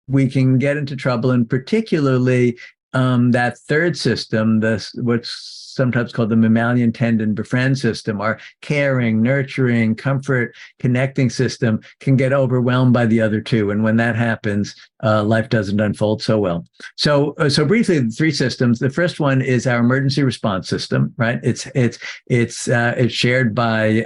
we can get into trouble, and particularly that third system, what's sometimes called the mammalian tendon befriend system, our caring, nurturing, comfort, connecting system, can get overwhelmed by the other two. And when that happens, life doesn't unfold so well. So briefly, the three systems. The first one is our emergency response system, right? It's shared by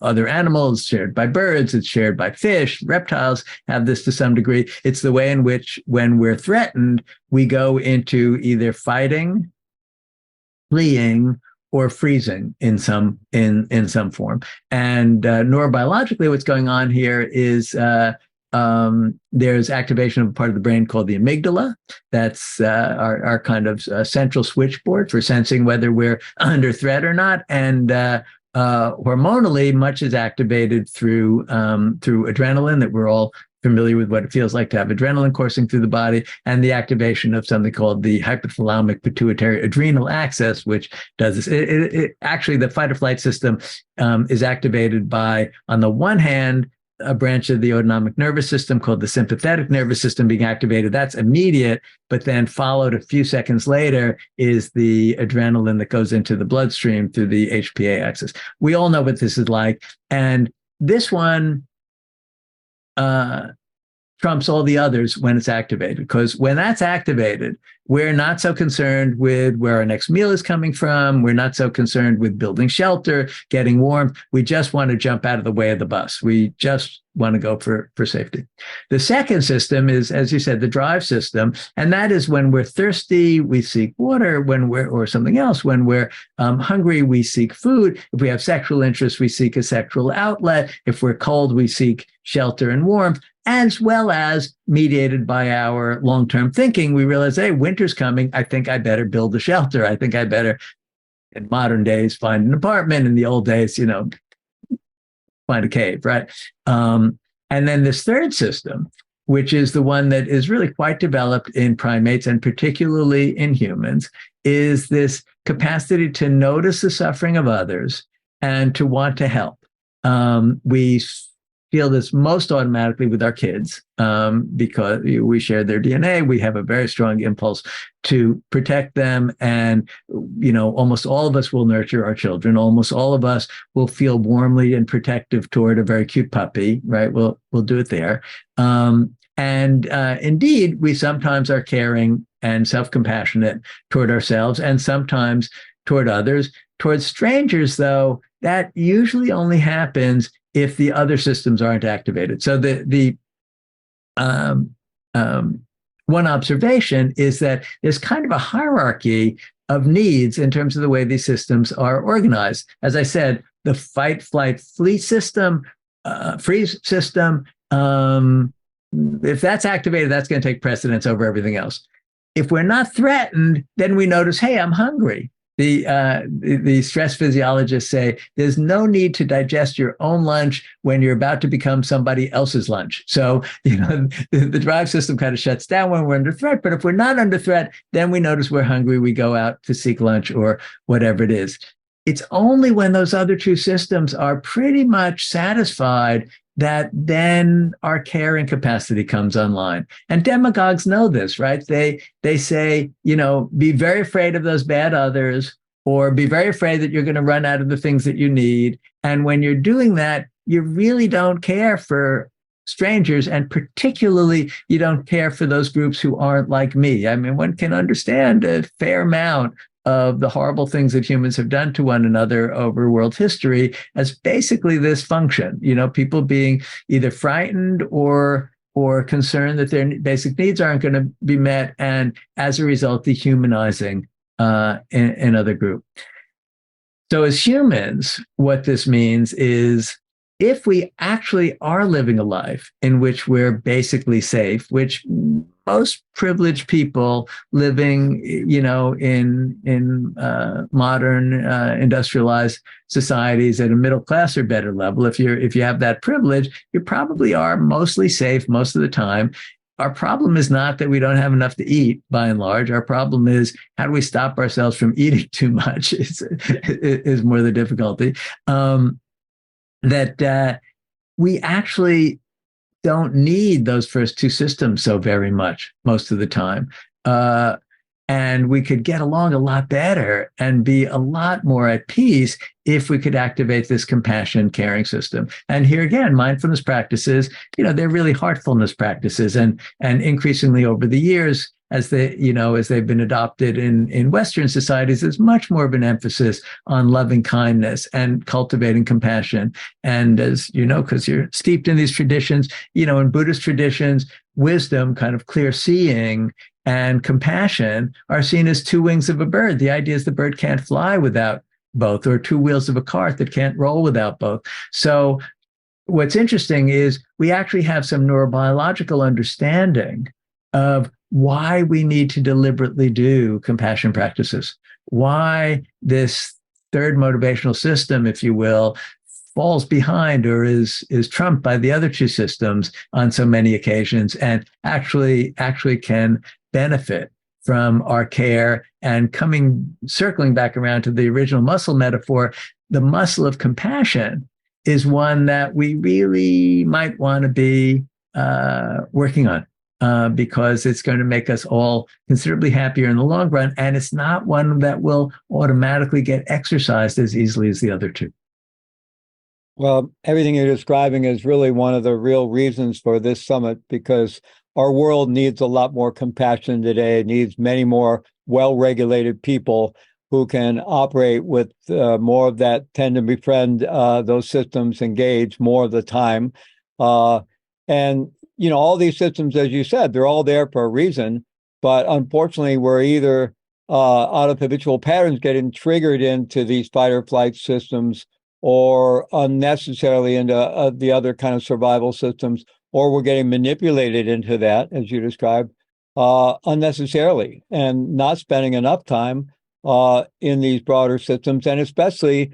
other animals, shared by birds, it's shared by fish. Reptiles have this to some degree. It's the way in which, when we're threatened, we go into either fighting, fleeing, or freezing in some form. And neurobiologically, what's going on here is there's activation of a part of the brain called the amygdala. That's our kind of central switchboard for sensing whether we're under threat or not. And hormonally, much is activated through adrenaline, that we're all familiar with what it feels like to have adrenaline coursing through the body, and the activation of something called the hypothalamic pituitary adrenal axis, which does this. It actually, the fight or flight system is activated by, on the one hand, a branch of the autonomic nervous system called the sympathetic nervous system being activated. That's immediate, but then followed a few seconds later is the adrenaline that goes into the bloodstream through the HPA axis. We all know what this is like. And this one trumps all the others when it's activated, because when that's activated, we're not so concerned with where our next meal is coming from. We're not so concerned with building shelter, getting warm. We just want to jump out of the way of the bus. We just want to go for safety. The second system is, as you said, the drive system. And that is when we're thirsty, we seek water, or something else. When we're hungry, we seek food. If we have sexual interest, we seek a sexual outlet. If we're cold, we seek shelter and warmth, as well as, mediated by our long-term thinking, we realize, hey, winter's coming. I think I better build a shelter. I think I better, in modern days, find an apartment. In the old days, find a cave, right? And then this third system, which is the one that is really quite developed in primates and particularly in humans, is this capacity to notice the suffering of others and to want to help. We feel this most automatically with our kids because we share their DNA. We have a very strong impulse to protect them. And, almost all of us will nurture our children. Almost all of us will feel warmly and protective toward a very cute puppy, right? We'll do it there. Indeed, we sometimes are caring and self-compassionate toward ourselves and sometimes toward others. Toward strangers, though, that usually only happens if the other systems aren't activated. So the one observation is that there's kind of a hierarchy of needs in terms of the way these systems are organized. As I said, the fight, flight, flee system, freeze system, if that's activated, that's going to take precedence over everything else. If we're not threatened, then we notice, hey, I'm hungry. The stress physiologists say there's no need to digest your own lunch when you're about to become somebody else's lunch. So, the drive system kind of shuts down when we're under threat. But if we're not under threat, then we notice we're hungry. We go out to seek lunch or whatever it is. It's only when those other two systems are pretty much satisfied that then our caring capacity comes online. And demagogues know this, right? They say, be very afraid of those bad others, or be very afraid that you're going to run out of the things that you need. And when you're doing that, you really don't care for strangers, and particularly you don't care for those groups who aren't like me. I mean, one can understand a fair amount of the horrible things that humans have done to one another over world history as basically this function, people being either frightened or concerned that their basic needs aren't going to be met, and as a result, dehumanizing another group. So as humans, what this means is if we actually are living a life in which we're basically safe, which most privileged people living, in modern industrialized societies at a middle class or better level, if you have that privilege, you probably are mostly safe most of the time. Our problem is not that we don't have enough to eat, by and large. Our problem is how do we stop ourselves from eating too much? Is more the difficulty. That we actually don't need those first two systems so very much most of the time. And we could get along a lot better and be a lot more at peace if we could activate this compassion caring system. And here again, mindfulness practices, they're really heartfulness practices. And increasingly over the years, as they've been adopted in Western societies, there's much more of an emphasis on loving kindness and cultivating compassion. And as you know, because you're steeped in these traditions, in Buddhist traditions, wisdom, kind of clear seeing, and compassion are seen as two wings of a bird. The idea is the bird can't fly without both, or two wheels of a cart that can't roll without both. So what's interesting is we actually have some neurobiological understanding of why we need to deliberately do compassion practices, why this third motivational system, if you will, falls behind or is trumped by the other two systems on so many occasions, and actually can benefit from our care. And circling back around to the original muscle metaphor, the muscle of compassion is one that we really might want to be working on. Because it's going to make us all considerably happier in the long run. And it's not one that will automatically get exercised as easily as the other two. Well, everything you're describing is really one of the real reasons for this summit, because our world needs a lot more compassion today. It needs many more well-regulated people who can operate with more of that, tend to befriend those systems, engage more of the time. And all these systems, as you said, they're all there for a reason. But unfortunately, we're either out of habitual patterns getting triggered into these fight or flight systems, or unnecessarily into the other kind of survival systems, or we're getting manipulated into that, as you described, unnecessarily, and not spending enough time in these broader systems, and especially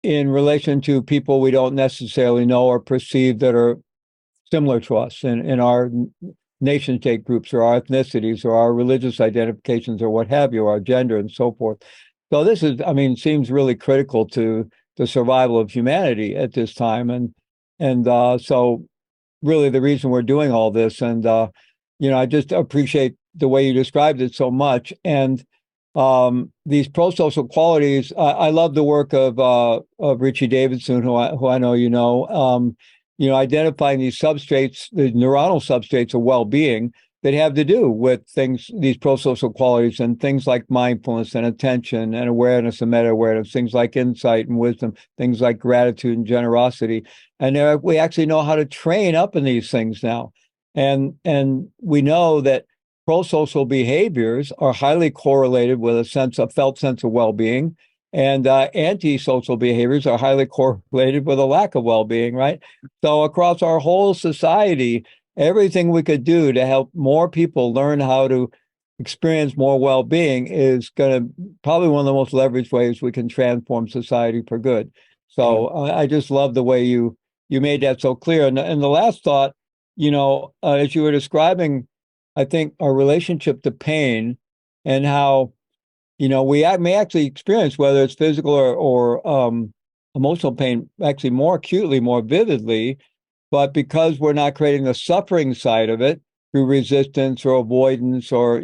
in relation to people we don't necessarily know or perceive that are similar to us in our nation state groups or our ethnicities or our religious identifications or what have you, our gender and so forth. So this is, I mean, seems really critical to the survival of humanity at this time. And so really the reason we're doing all this. And, I just appreciate the way you described it so much. And these pro-social qualities, I love the work of Richie Davidson, who I know you know, identifying these substrates, the neuronal substrates of well-being that have to do with things, these pro-social qualities, and things like mindfulness and attention and awareness and meta-awareness, things like insight and wisdom, things like gratitude and generosity. And we actually know how to train up in these things now. And we know that pro-social behaviors are highly correlated with a felt sense of well-being, and antisocial behaviors are highly correlated with a lack of well-being, right? So across our whole society, everything we could do to help more people learn how to experience more well-being is going to probably one of the most leveraged ways we can transform society for good. So I just love the way you made that so clear. And the last thought, as you were describing, I think our relationship to pain and how, we may actually experience, whether it's physical or emotional pain, actually more acutely, more vividly, but because we're not creating the suffering side of it through resistance or avoidance or,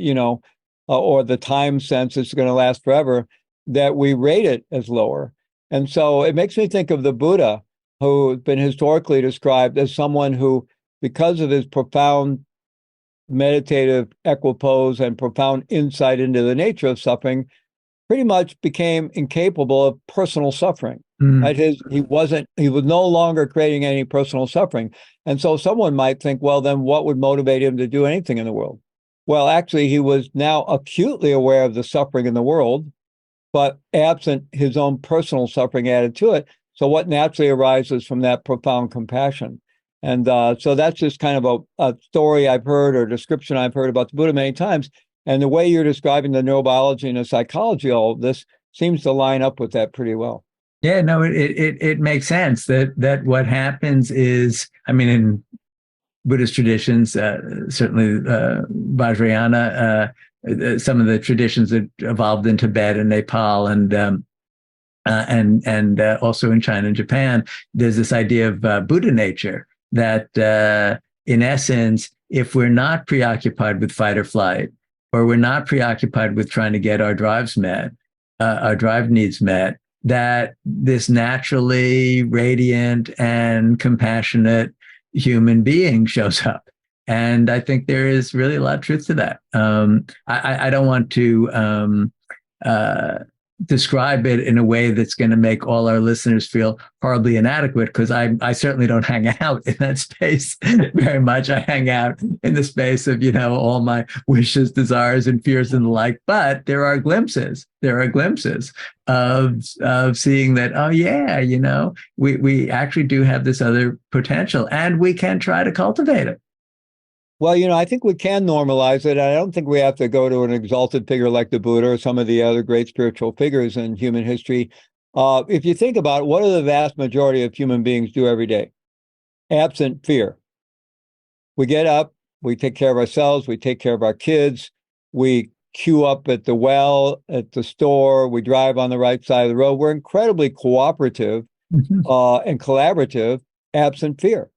or the time sense it's going to last forever, that we rate it as lower. And so it makes me think of the Buddha, who's been historically described as someone who, because of his profound meditative equipoise and profound insight into the nature of suffering, pretty much became incapable of personal suffering. Right? He was no longer creating any personal suffering. And so someone might think, well, then what would motivate him to do anything in the world? Well, actually, he was now acutely aware of the suffering in the world, but absent his own personal suffering added to it. So what naturally arises from that profound compassion? And so that's just kind of a story I've heard or description I've heard about the Buddha many times. And the way you're describing the neurobiology and the psychology of all of this seems to line up with that pretty well. Yeah, no, it makes sense that what happens is, I mean, in Buddhist traditions, certainly Vajrayana, some of the traditions that evolved in Tibet and Nepal and also in China and Japan, there's this idea of Buddha nature that in essence, if we're not preoccupied with fight or flight, or we're not preoccupied with trying to get our drive needs met, that this naturally radiant and compassionate human being shows up. And I think there is really a lot of truth to that. I don't want to describe it in a way that's going to make all our listeners feel horribly inadequate, because I certainly don't hang out in that space very much. I hang out in the space of, all my wishes, desires, and fears and the like. But there are glimpses of seeing that, oh yeah, we actually do have this other potential, and we can try to cultivate it. Well, I think we can normalize it. I don't think we have to go to an exalted figure like the Buddha or some of the other great spiritual figures in human history. If you think about it, what do the vast majority of human beings do every day? Absent fear. We get up, we take care of ourselves, we take care of our kids, we queue up at the well, at the store, we drive on the right side of the road. We're incredibly cooperative and collaborative, absent fear.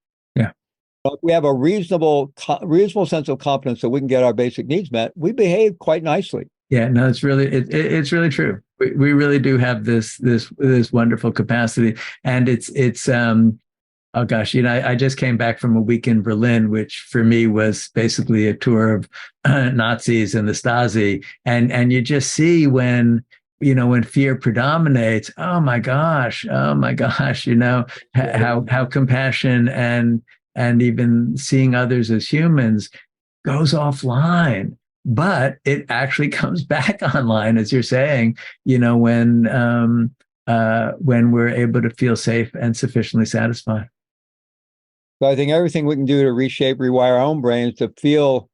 If we have a reasonable sense of confidence that we can get our basic needs met, we behave quite nicely. Yeah, no, it's really true. We really do have this wonderful capacity, and it's oh gosh, I just came back from a week in Berlin, which for me was basically a tour of Nazis and the Stasi, and you just see when fear predominates, oh my gosh, how compassion and even seeing others as humans goes offline. But it actually comes back online, as you're saying, when we're able to feel safe and sufficiently satisfied. So I think everything we can do to reshape, rewire our own brains to feel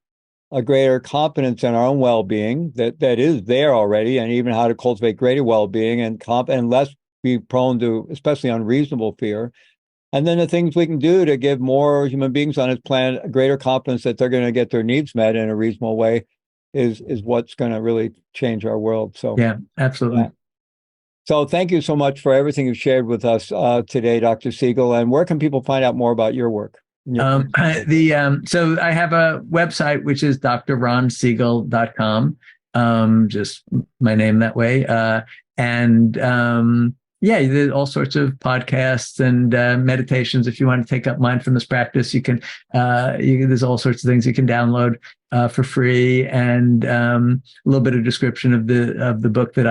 a greater confidence in our own well-being that is there already, and even how to cultivate greater well-being and less be prone to, especially unreasonable fear. And then the things we can do to give more human beings on this planet a greater confidence that they're going to get their needs met in a reasonable way is what's going to really change our world. So yeah, absolutely. Yeah. So thank you so much for everything you've shared with us today, Dr. Siegel. And where can people find out more about your work? So I have a website, which is drronsiegel.com. Just my name that way. Yeah, there's all sorts of podcasts and meditations. If you want to take up mindfulness practice, you can. There's all sorts of things you can download for free, and a little bit of description of the book that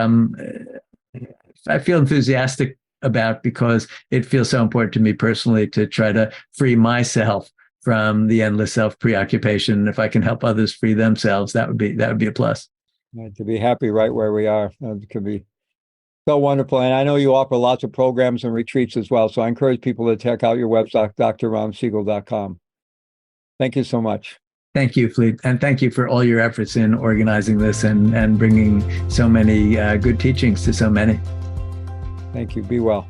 I feel enthusiastic about, because it feels so important to me personally to try to free myself from the endless self preoccupation. If I can help others free themselves, that would be a plus. Right, to be happy right where we are. It could be so wonderful. And I know you offer lots of programs and retreats as well. So I encourage people to check out your website, drronsiegel.com. Thank you so much. Thank you, Fleet. And thank you for all your efforts in organizing this and bringing so many good teachings to so many. Thank you. Be well.